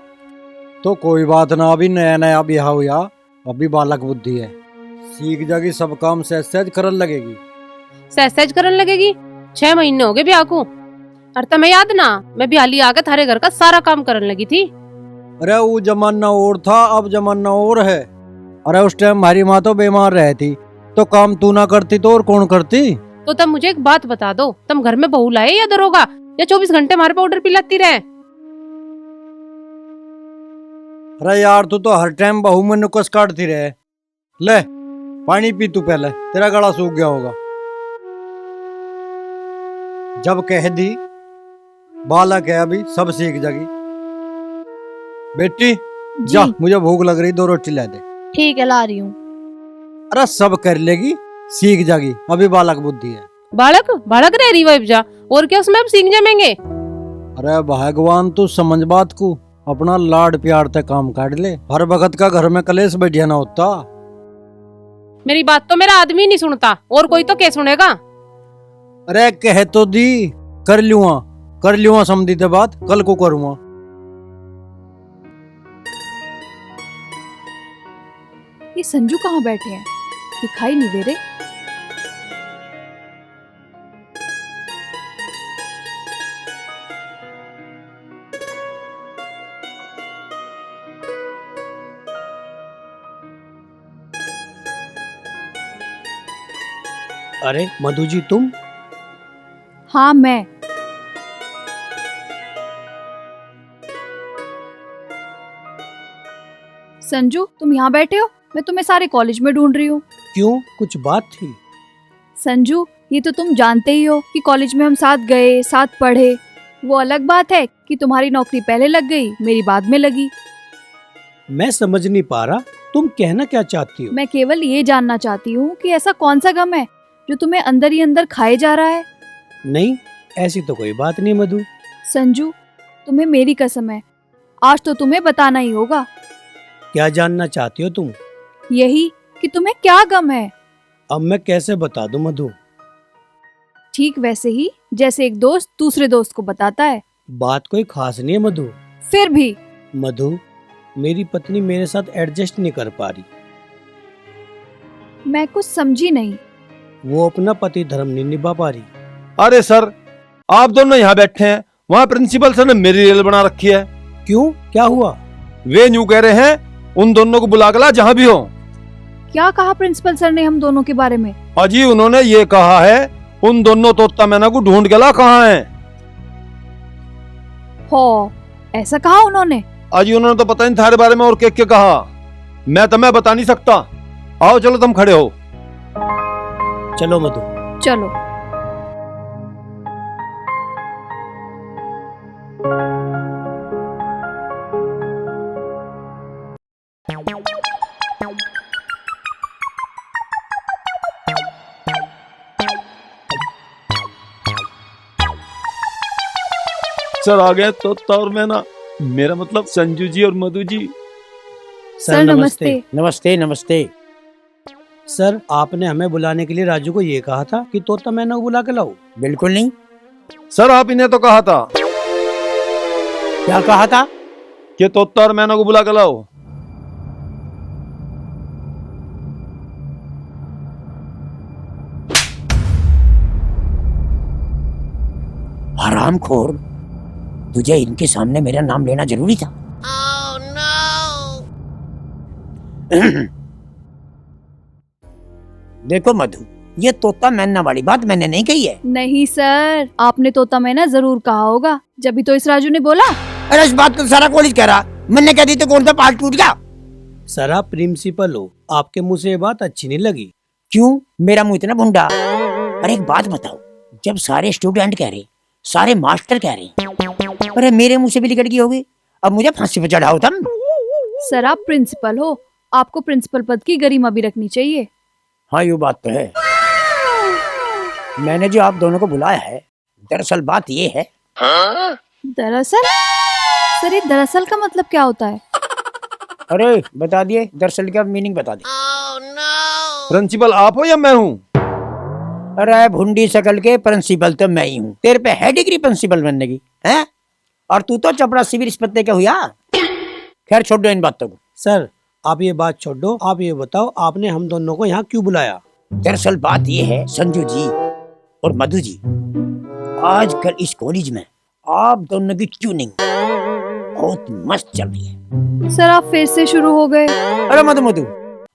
तो कोई बात ना, अभी नया नया ब्याह हुआ, अभी बालक बुद्धि है, सीख जाएगी, सब काम सहज सहज करन लगेगी। सहज सहज करन लगेगी? 6 महीने हो गए ब्याह को, और तुम्हें याद ना मैं ब्याली आके थारे घर का सारा काम करने लगी थी। अरे वो जमाना और था, अब जमाना और है। अरे उस टाइम हमारी माँ तो बीमार रहती, तो काम तू ना करती तो और कौन करती? तो तुम मुझे एक बात बता दो, तुम घर में बहू लाए या दरोगा, या 24 घंटे हमारे पाउडर पिलाती रहे? अरे यार तू तो हर टाइम बहू में नुकस काटती रहे। ले पानी पी तू पहले, तेरा गला सूख गया होगा। जब कह दी बालक है अभी, सब सीख जाएगी। बेटी जा, मुझे भूख लग रही, 2 रोटी ला दे। ठीक है, ला रही हूँ। अरे सब कर लेगी, सीख जाएगी, अभी बालक बुद्धि है। बालक बालक रह रही वाइफ जा, और क्या उसमें अब सीख जाएंगे? अरे भगवान तू समझ बात को, अपना लाड प्यार तक काम काट ले, हर वक्त का घर में कलेश बैठिया ना होता। मेरी बात तो मेरा आदमी नहीं सुनता, और कोई तो क्या सुनेगा? अरे कह तो दी, कर लूँगा समझी ते बात, कल को करूँगा। ये संजू कहाँ बैठे हैं, दिखाई नहीं दे रहे। अरे मधु जी तुम? हाँ मैं। संजू तुम यहाँ बैठे हो, मैं तुम्हें सारे कॉलेज में ढूंढ रही हूँ। क्यों, कुछ बात थी? संजू ये तो तुम जानते ही हो कि कॉलेज में हम साथ गए, साथ पढ़े। वो अलग बात है कि तुम्हारी नौकरी पहले लग गई, मेरी बाद में लगी। मैं समझ नहीं पा रहा तुम कहना क्या चाहती हो। मैं केवल ये जानना चाहती हूँ कि ऐसा कौन सा गम है जो तुम्हें अंदर ही अंदर खाए जा रहा है। नहीं, ऐसी तो कोई बात नहीं मधु। संजू तुम्हें मेरी कसम है, आज तो तुम्हें बताना ही होगा। क्या जानना चाहती हो तुम? यही कि तुम्हें क्या गम है। अब मैं कैसे बता दूं मधु? ठीक वैसे ही जैसे एक दोस्त दूसरे दोस्त को बताता है। बात कोई खास नहीं है मधु। फिर भी मधु, मेरी पत्नी मेरे साथ एडजस्ट नहीं कर पा रही। मैं कुछ समझी नहीं। वो अपना पति धर्म नहीं निभा पा रही। अरे सर, आप दोनों यहाँ बैठे हैं, वहाँ प्रिंसिपल सर ने मेरी रेल बना रखी है। क्यों, क्या हुआ? वे यूं कह रहे हैं उन दोनों को बुला के ला जहाँ भी हो। क्या कहा प्रिंसिपल सर ने हम दोनों के बारे में? अजी उन्होंने ये कहा है उन दोनों तोता मैना को ढूंढ के ला कहाँ है। हो, ऐसा कहा उन्होंने? अजी उन्होंने तो पता नहीं थारे बारे में और क्या कहा, मैं तुम्हें बता नहीं सकता। आओ चलो तुम खड़े हो। चलो मधु। चलो। सर आ गए तोता और मैना, मेरा मतलब संजू जी और मधु जी। सर नमस्ते। नमस्ते नमस्ते। सर, आपने हमें बुलाने के लिए राजू को ये कहा था कि तोता मैना को बुला के लाओ। बिल्कुल नहीं सर, आप इन्हें तो कहा था। क्या कहा था? कि तोता और मैना को बुला के लाओ। हरामखोर, तुझे इनके सामने मेरा नाम लेना जरूरी था। देखो मधु, ये तोता मैना वाली बात मैंने नहीं कही है। नहीं सर, आपने तोता मैना जरूर कहा होगा, जब भी तो इस राजू ने बोला। अरे इस बात को सारा कॉलेज कह रहा, मैंने कह दी तो कौन सा पाल टूट गया? सर आप प्रिंसिपल हो, आपके मुंह से ये बात अच्छी नहीं लगी। क्यों? मेरा मुंह इतना भुंडा? अरे एक बात बताओ, जब सारे स्टूडेंट कह रहे, सारे मास्टर कह रहे, अरे मेरे मुंह से भी निकल गई होगी, अब मुझे फांसी पे चढ़ाओ तुम। सर आप प्रिंसिपल हो, आपको प्रिंसिपल पद की गरिमा भी रखनी चाहिए। हाँ ये बात तो है। मैंने जो आप दोनों को बुलाया है, दरअसल बात ये है। दरअसल? सर ये दरअसल का मतलब क्या होता है? अरे बता दिए, दरअसल का मीनिंग बता दिए। प्रिंसिपल आप हो या मैं हूँ? अरे भुंडी शकल के प्रिंसिपल तो मैं ही हूँ। तेरे पे है डिग्री प्रिंसिपल बनने की, हैं? और तू तो चपड़ा भी रिश्वत दे के हुआ। खैर छोड़ दो इन बातों को। सर आप ये बात छोड़ दो, आप ये बताओ आपने हम दोनों को यहाँ क्यों बुलाया? दरअसल बात ये है संजू जी और मधु जी, आजकल इस कॉलेज में आप दोनों की ट्यूनिंग बहुत मस्त चल रही है। सर आप फिर से शुरू हो गए। अरे मधु मधु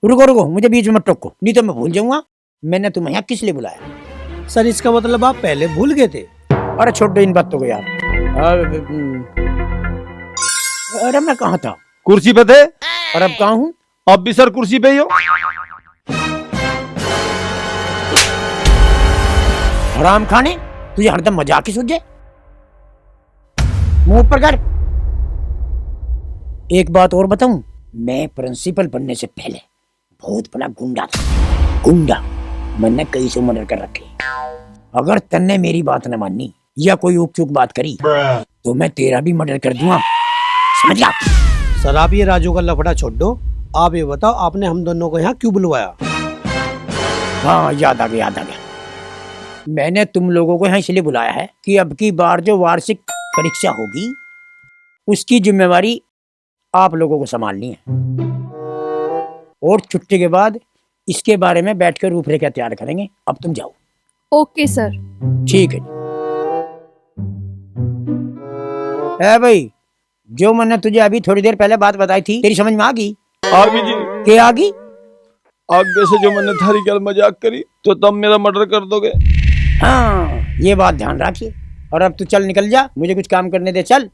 रुको रुको, मुझे बीच में मत टोको, नहीं तो मैं भूल जाऊंगा मैंने तुम्हें यहाँ किस लिए बुलाया। सर इसका मतलब आप पहले भूल गए थे? अरे छोड़ दो इन बातों को यार। अरे मैं कहाँ था? कुर्सी पे थे। और अब कहाँ हूँ? अब भी सर कुर्सी पे ही हो। हराम खाने, तुझे हरदम मजाक ही सूझे। मुंह ऊपर कर। एक बात और बताऊं, मैं प्रिंसिपल बनने से पहले बहुत बड़ा गुंडा था। गुंडा, मैंने कई से मर्डर कर रखे। अगर तन्ने मेरी बात न मानी या कोई ऊक चूक बात करी तो मैं तेरा भी मर्डर कर दूंगा, समझ गया? सर आप ये राजू का लफड़ा छोड़ दो, आप ये बताओ आपने हम दोनों को यहाँ क्यों बुलवाया? हाँ याद आ गया, याद आ गया। मैंने तुम लोगों को यहाँ इसलिए बुलाया है कि अब की बार जो वार्षिक परीक्षा होगी उसकी जिम्मेवारी आप लोगों को संभालनी है, और छुट्टी के बाद इसके बारे में बैठकर रूपरेखा तैयार करेंगे। अब तुम जाओ। Okay sir. ठीक है। है भाई, जो मैंने तुझे अभी थोड़ी देर पहले बात बताई थी तेरी समझ में आ गई? आगे जी। क्या आ गई? आगे से जो मैंने थारी गल मजाक करी तो तब मेरा मर्डर कर दोगे। हाँ ये बात ध्यान रखिए। और अब तू चल निकल जा, मुझे कुछ काम करने दे, चल।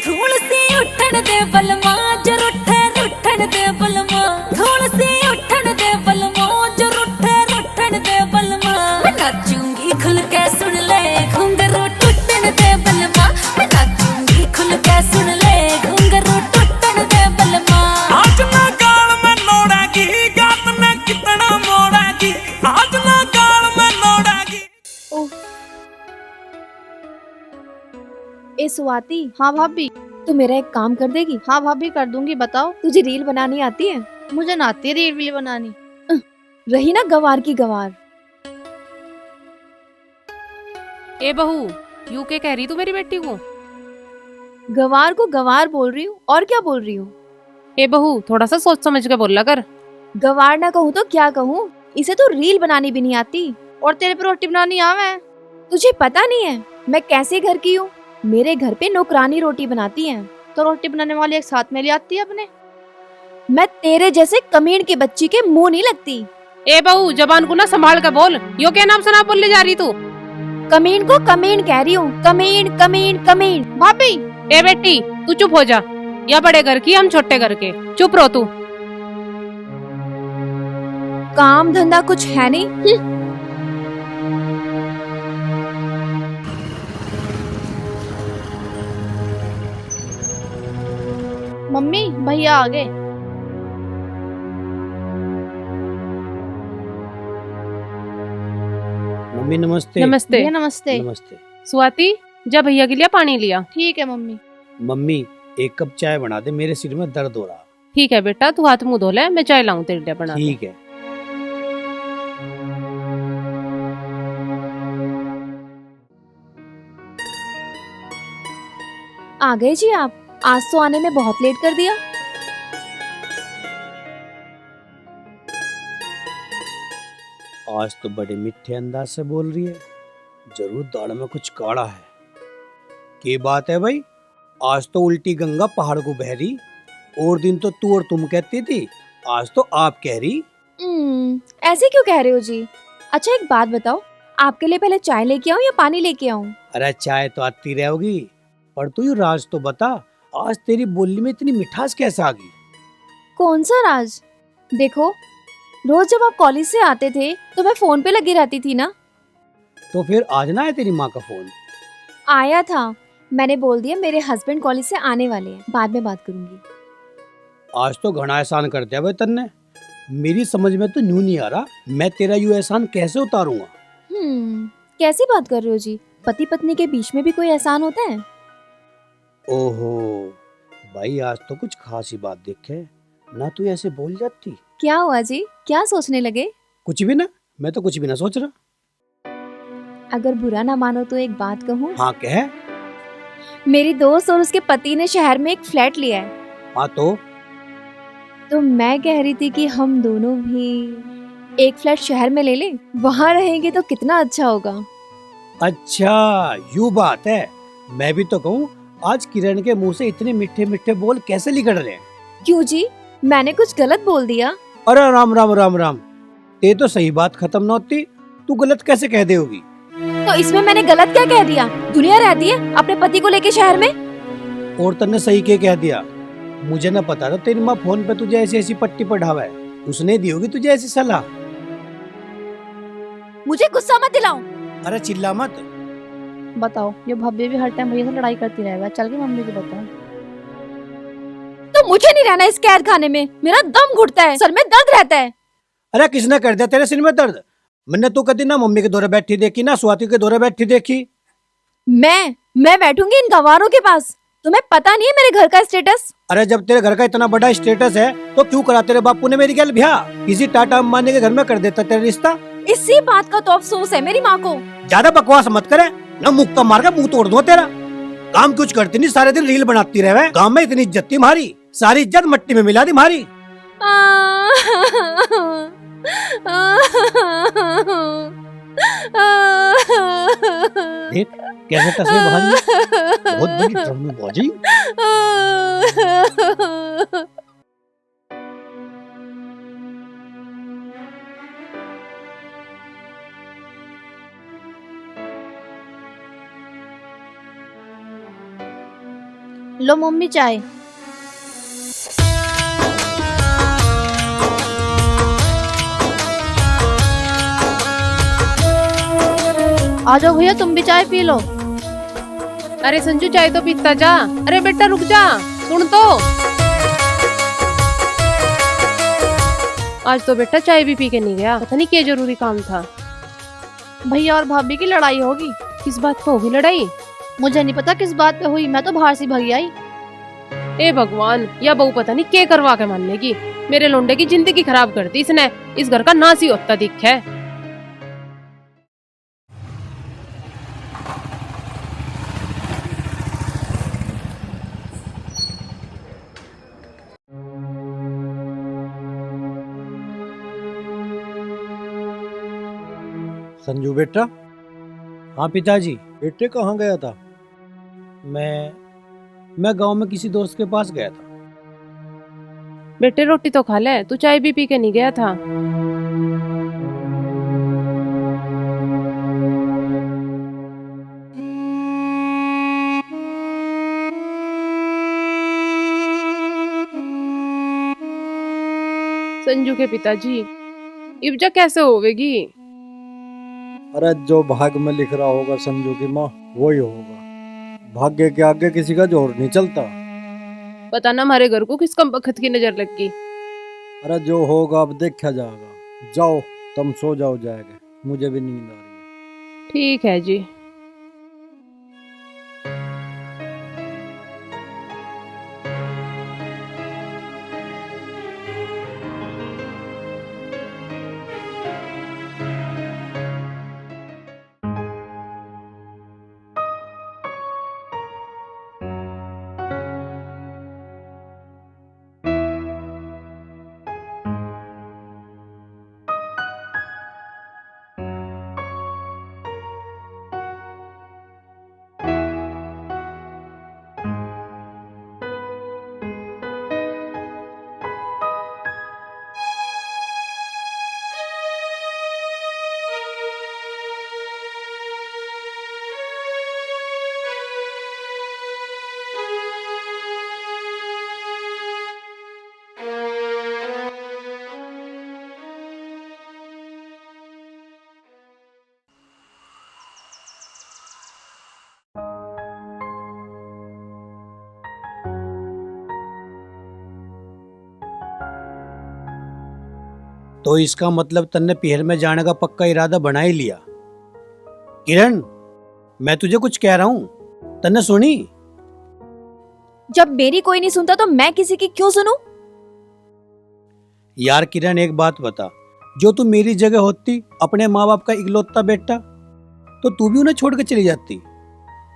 धूल से उठन दे बलमा जो रुठे रुठन दे बलमा, धूल से उठन दे बलमा जो रुठे रुठन दे बलमा। मैं नाचूंगी खुल के सुन ले घुंघरू टूटन दे बलमा, मैं नाचूंगी खुल के सुन ले घुंघरू टूटन दे बलमा। आज ना गाल में नोड़ेगी गात में कितना मोड़ेगी, आज ना गाल में नोड़ेगी। ए स्वाति। हाँ भाभी। तू मेरा एक काम कर देगी? हाँ भाभी कर दूंगी, बताओ। तुझे रील बनानी आती है? मुझे ना आती रील वील बनानी। रही ना गवार की गवार। ए बहू, यू के कह रही तू मेरी बेटी को? गवार को गवार बोल रही हूँ, और क्या बोल रही हूँ? ए बहू थोड़ा सा सोच समझ के बोला कर। गवार ना कहूँ तो क्या कहूँ? इसे तो रील बनानी भी नहीं आती। और तेरे पे रोटी बनानी आवे? तुझे पता नहीं है मैं कैसे घर की हूँ? मेरे घर पे नौकरानी रोटी बनाती है। तो रोटी बनाने वाली एक साथ में ले आती है अपने। मैं तेरे जैसे कमीण के बच्ची के मुंह नहीं लगती। ए बहू जबान को ना संभाल कर बोल। यो क्या नाम सुना बोलने जा रही तू? कमीण को कमीण कह रही हूँ, कमीण कमीण कमीण। भाभी। ए बेटी तू चुप हो जा, या बड़े घर की हम छोटे घर के, चुप रहो तू। काम धंधा कुछ है नहीं। मम्मी भैया आ गए। मम्मी नमस्ते। नमस्ते। भैया नमस्ते। नमस्ते। स्वाति जा भैया के लिए पानी लिया। ठीक है मम्मी। मम्मी एक कप चाय बना दे, मेरे सिर में दर्द हो रहा। ठीक है बेटा, तू हाथ मुंह धो ले, मैं चाय लाऊं तेरे लिए बना के। ठीक है। आ गए जी आप? आज तो आने में बहुत लेट कर दिया। आज तो बड़े मीठे अंदाज से बोल रही है, जरूर दाढ़ में कुछ काढ़ा है। क्या बात है भाई? आज तो उल्टी गंगा पहाड़ को बह रही, और दिन तो तू और तुम कहती थी, आज तो आप कह रही। ऐसे क्यों कह रहे हो जी? अच्छा एक बात बताओ, आपके लिए पहले चाय लेके आऊं या पानी लेके आऊं? अरे चाय तो आती रहोगी, पर तू ये राज तो बता, आज तेरी बोली में इतनी मिठास कैसे आ गई? कौन सा राज? देखो, रोज जब आप कॉलेज से आते थे तो मैं फोन पे लगी रहती थी ना। तो फिर आज ना है तेरी माँ का फोन? आया था, मैंने बोल दिया मेरे हस्बैंड कॉलेज से आने वाले हैं, बाद में बात करूंगी। आज तो घना एहसान कर दिया भाई तन्ने। मेरी समझ में तो न्यू नहीं आ रहा, मैं तेरा यू एहसान कैसे उतारूंगा? कैसी बात कर रहे हो जी? पति पत्नी के बीच में भी कोई एहसान होता है? ओहो भाई, आज तो कुछ खास ही बात देखे ना, तू ऐसे बोल जाती। क्या हुआ जी, क्या सोचने लगे? कुछ भी ना, मैं तो कुछ भी ना सोच रहा। अगर बुरा ना मानो तो एक बात कहूँ? हाँ कह। मेरी दोस्त और उसके पति ने शहर में एक फ्लैट लिया है। हाँ तो मैं कह रही थी कि हम दोनों भी एक फ्लैट शहर में ले लें, वहाँ रहेंगे तो कितना अच्छा होगा। अच्छा यू बात है। मैं भी तो कहूँ, आज किरण के मुंह से इतने मीठे मीठे बोल कैसे निकल रहे हैं? क्यों जी, मैंने कुछ गलत बोल दिया? अरे राम राम राम राम, ते तो सही बात खत्म न होती, तू गलत कैसे कह दे होगी? तो इसमें मैंने गलत क्या कह दिया? दुनिया रहती है अपने पति को लेके शहर में। और तन्ने सही के कह दिया। मुझे न पता था तेरी माँ फोन पे तुझे ऐसी ऐसी पट्टी पढ़ावा है, उसने दी होगी तुझे ऐसी सलाह। मुझे गुस्सा मत दिलाओ। अरे चिल्ला मत। बताओ, ये भाभी भी हर टाइम भैया से लड़ाई करती रहेगा, चल के मम्मी को बताओ। तो मुझे नहीं रहना इस कैद खाने में, मेरा दम घुटता है, सर में दर्द रहता है। अरे किसने कर दिया तेरे सिर में दर्द? मैंने तो कभी ना मम्मी के दौरे बैठी देखी, ना स्वाति के दौरे बैठी देखी। मैं बैठूंगी इन गंवारों के पास? तुम्हें पता नहीं है मेरे घर का स्टेटस? अरे जब तेरे घर का इतना बड़ा स्टेटस है तो क्यों करा तेरे बापू ने मेरी गैल ब्याह? किसी टाटा अंबानी के घर में कर देता तेरा रिश्ता। इसी बात का तो अफसोस है मेरी माँ को। ज्यादा बकवास मत करे, ना मुक्का मार के मुंह तोड़ दूं तेरा। काम कुछ करती नहीं, सारे दिन रील बनाती रहे। गांव में इतनी इज्जत थी हमारी, सारी इज्जत मिट्टी में मिला दी हमारी। देख कैसे तस्वीर बाहर बहुत बड़ी ड्रामेबाजी। लो मम्मी चाय। आ जाओ भैया, तुम भी चाय पी लो। अरे संजू, चाय तो पीता जा। अरे बेटा रुक जा, सुन तो। आज तो बेटा चाय भी पी के नहीं गया, पता नहीं क्या जरूरी काम था। भैया और भाभी की लड़ाई होगी। किस बात पे होगी लड़ाई? मुझे नहीं पता किस बात पे हुई, मैं तो बाहर से भागी आई। ए भगवान, या बहू पता नहीं क्या करवा के मानने की। मेरे लोंडे की जिंदगी खराब कर दी इसने। इस घर का नास ही होता दिख है। संजू बेटा। हाँ पिताजी। बेटे कहाँ गया था? मैं गांव में किसी दोस्त के पास गया था। बेटे रोटी तो खा ले, तू चाय भी पी के नहीं गया था। संजू के पिताजी, इब्जा कैसे होवेगी? अरे जो भाग्य में लिख रहा होगा संजू की माँ, वही होगा। भाग्य के आगे किसी का जोर नहीं चलता। पता ना हमारे घर को किस कम बखत की नजर लग गई। अरे जो होगा अब देखा जाएगा। जाओ तुम सो जाओ जाएगा, मुझे भी नींद आ रही है। ठीक है जी। तो इसका मतलब तन्ने पीहर में जाने का पक्का इरादा बना ही लिया। किरण, मैं तुझे कुछ कह रहा हूँ, तन्ने सुनी? जब मेरी कोई नहीं सुनता तो मैं किसी की क्यों सुनूं? यार किरण, एक बात बता, जो तू मेरी जगह होती, अपने माँ बाप का इकलौता बेटा, तो तू भी उन्हें छोड़ के चली जाती।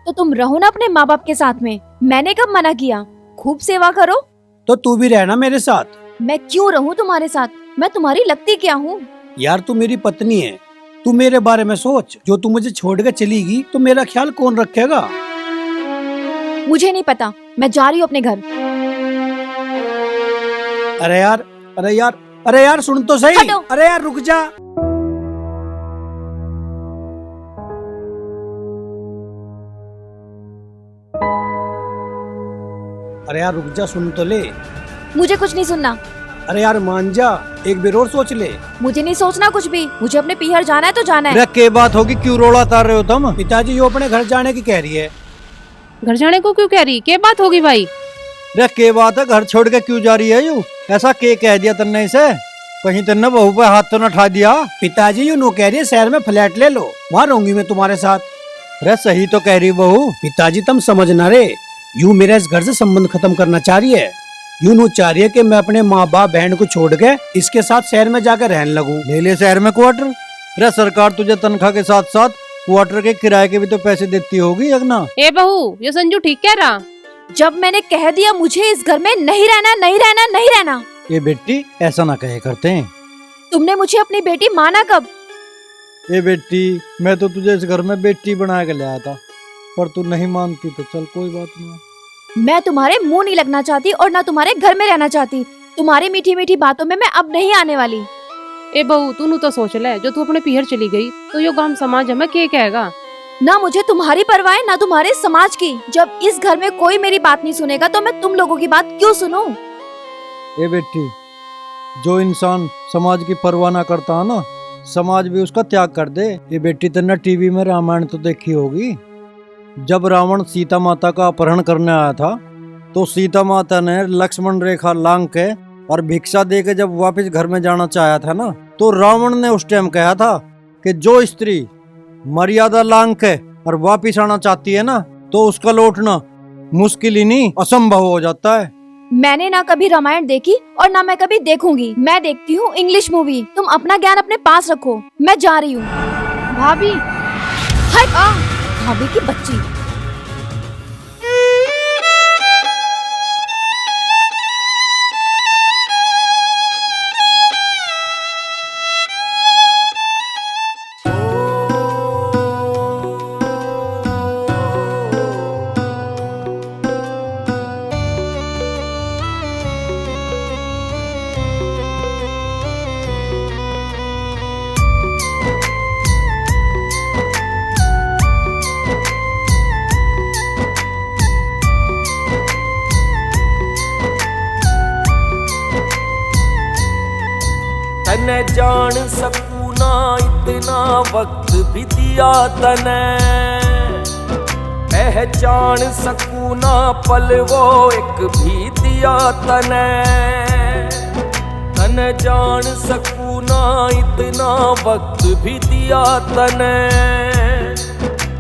तो तुम रहो ना अपने माँ बाप के साथ में, मैंने कब मना किया? खूब सेवा करो। तो तू भी रहना मेरे साथ। मैं क्यों रहूं तुम्हारे साथ? मैं तुम्हारी लगती क्या हूँ? यार तू मेरी पत्नी है, तू मेरे बारे में सोच। जो तू मुझे छोड़ के चलेगी तो मेरा ख्याल कौन रखेगा? मुझे नहीं पता, मैं जा रही हूँ अपने घर। अरे यार, अरे यार, अरे यार सुन तो सही। हटो। अरे यार रुक जा। अरे यार रुक जा, सुन तो ले। मुझे कुछ नहीं सुनना। अरे यार मान जा, एक बार और सोच ले। मुझे नहीं सोचना कुछ भी, मुझे अपने पीहर जाना है तो जाना है। क्या बात होगी, क्यों रोड़ा तार रहे हो तुम? पिताजी यो अपने घर जाने की कह रही है। घर जाने को क्यों कह रही? क्या बात होगी भाई? रे के बात है, घर छोड़ के क्यों जा रही है यू? ऐसा के कह दिया तन्ने इसे? कहीं तन्ने बहू पे हाथ तो न उठा दिया? पिताजी यू नो कह रही है शहर में फ्लैट ले लो, वहाँ रहूंगी मैं तुम्हारे साथ। अरे सही तो कह रही बहू। पिताजी तुम समझना रे, यू मेरा इस घर से संबंध खत्म करना चाह रही है। यूं नो चाह रही है कि मैं अपने माँ बाप बहन को छोड़ के इसके साथ शहर में जाकर रहने लगूं। ले ले शहर में क्वार्टर। अरे सरकार तुझे तनख्वाह के साथ साथ क्वार्टर के किराए के भी तो पैसे देती होगी ना? ए बहू, ये संजू ठीक कह रहा। जब मैंने कह दिया मुझे इस घर में नहीं रहना, नहीं रहना, नहीं रहना। ये बेटी ऐसा ना कहे करते हैं। तुमने मुझे अपनी बेटी माना कब? ए बेटी, मैं तो तुझे इस घर में बेटी बना के लाया था, पर तू नहीं मानती तो चल कोई बात नहीं। मैं तुम्हारे मुंह नहीं लगना चाहती और ना तुम्हारे घर में रहना चाहती। तुम्हारी मीठी मीठी बातों में मैं अब नहीं आने वाली। ए बहू, तू तो सोच ले, जो तू अपने पीहर चली गई तो यो गांव समाज हमें क्या कहेगा? ना मुझे तुम्हारी परवाह है, ना तुम्हारे समाज की। जब इस घर में कोई मेरी बात नहीं सुनेगा तो मैं तुम लोगों की बात क्यों सुनूं? ए बेटी, जो इंसान समाज की परवाह ना करता है ना, समाज भी उसका त्याग कर दे। ये बेटी तेने टीवी में रामायण तो देखी होगी। जब रावण सीता माता का अपहरण करने आया था तो सीता माता ने लक्ष्मण रेखा लांग के और भिक्षा दे के जब वापस घर में जाना चाहा था ना, तो रावण ने उस टाइम कहा था कि जो स्त्री मर्यादा लांग के और वापस आना चाहती है ना, तो उसका लौटना मुश्किल ही नहीं असंभव हो जाता है। मैंने ना कभी रामायण देखी और ना मैं कभी देखूंगी। मैं देखती हूँ इंग्लिश मूवी। तुम अपना ज्ञान अपने पास रखो, मैं जा रही हूँ। भाभी, हट! भाभी की बच्ची। तने जान सकूं ना इतना वक्त भी दिया तने, पहचान सकूं ना पल वो एक भी दिया तने। तने जान सकूं ना इतना वक्त भी दिया तने,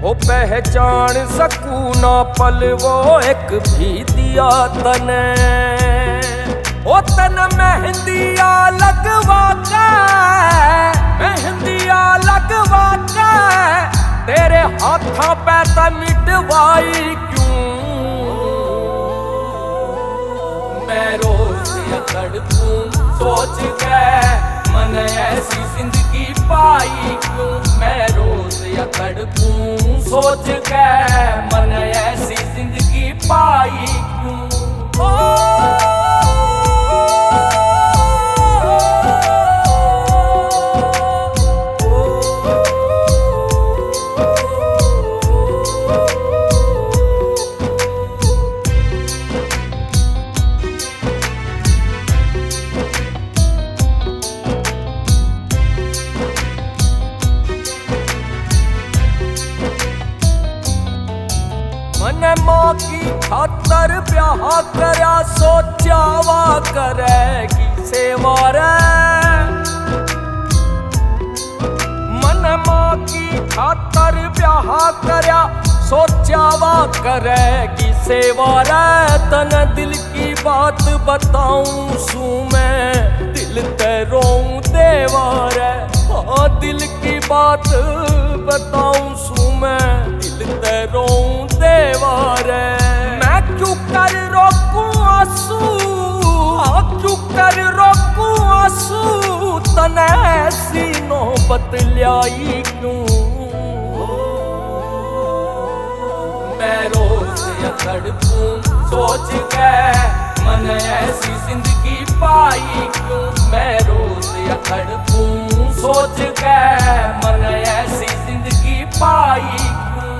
ओ पहचान सकूं ना पल वो एक भी दिया तने। ओ तन मेहंदिया लगवा के, मेहंदिया लगवा के तेरे हाथों पे त मिटवाई क्यों? मैं रोज तड़पूं सोच के मन ऐसी जिंदगी पाई क्यों? मैं रोज तड़पूं सोच के मन ऐसी जिंदगी पाई क्यों? मां की खातर ब्याह करया सोचा वा करेगी सेवा रे। मां की खातर ब्याह करया सोचा वा करेगी सेवा रे तने दिल की बात बताऊं सू मैं दिल ते रोऊं देवा रे हाँ दिल की बात बताऊं सू मैं दिल ते रोऊं देवा रे मैं क्यों कर रोकूं आंसू क्यों कर रोकूं आंसू तने ऐसी नौबत ल्याई क्यों मैं रोज तड़पूं सोच के मन ऐसी जिंदगी पाई क्यों मैं रोज तड़पूं सोच के मन ऐसी जिंदगी पाई क्यों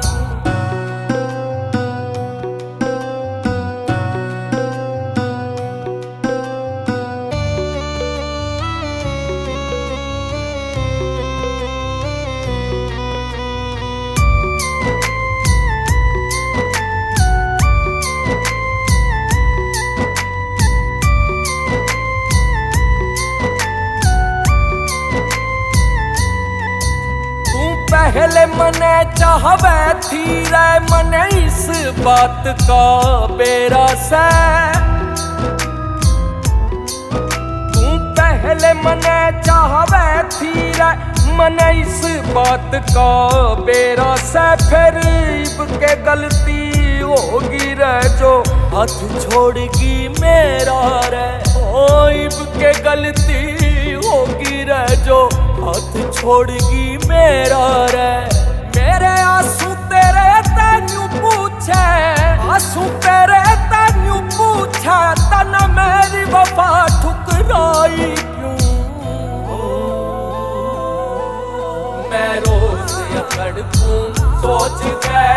पहले मने चाहवे थी रे मने इस बात का बेरा से तू पहले मने चाहवे थी रे मने इस बात का बेरा से फिर इब के गलती होगी रे जो हाथ छोड़गी मेरा रे ओ इब के गलती होगी रे जो हाथ छोड़गी मेरा रे मेरे आंसू तेरे तेन्यू पूछे आंसू तेरे तेन्यू पूछे तन मेरी वफा ठुकराई क्यों मैं रोज तड़पूं सोच के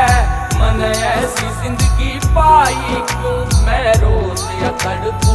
मन ऐसी जिंदगी पाई क्यों मैं रोज तड़पूं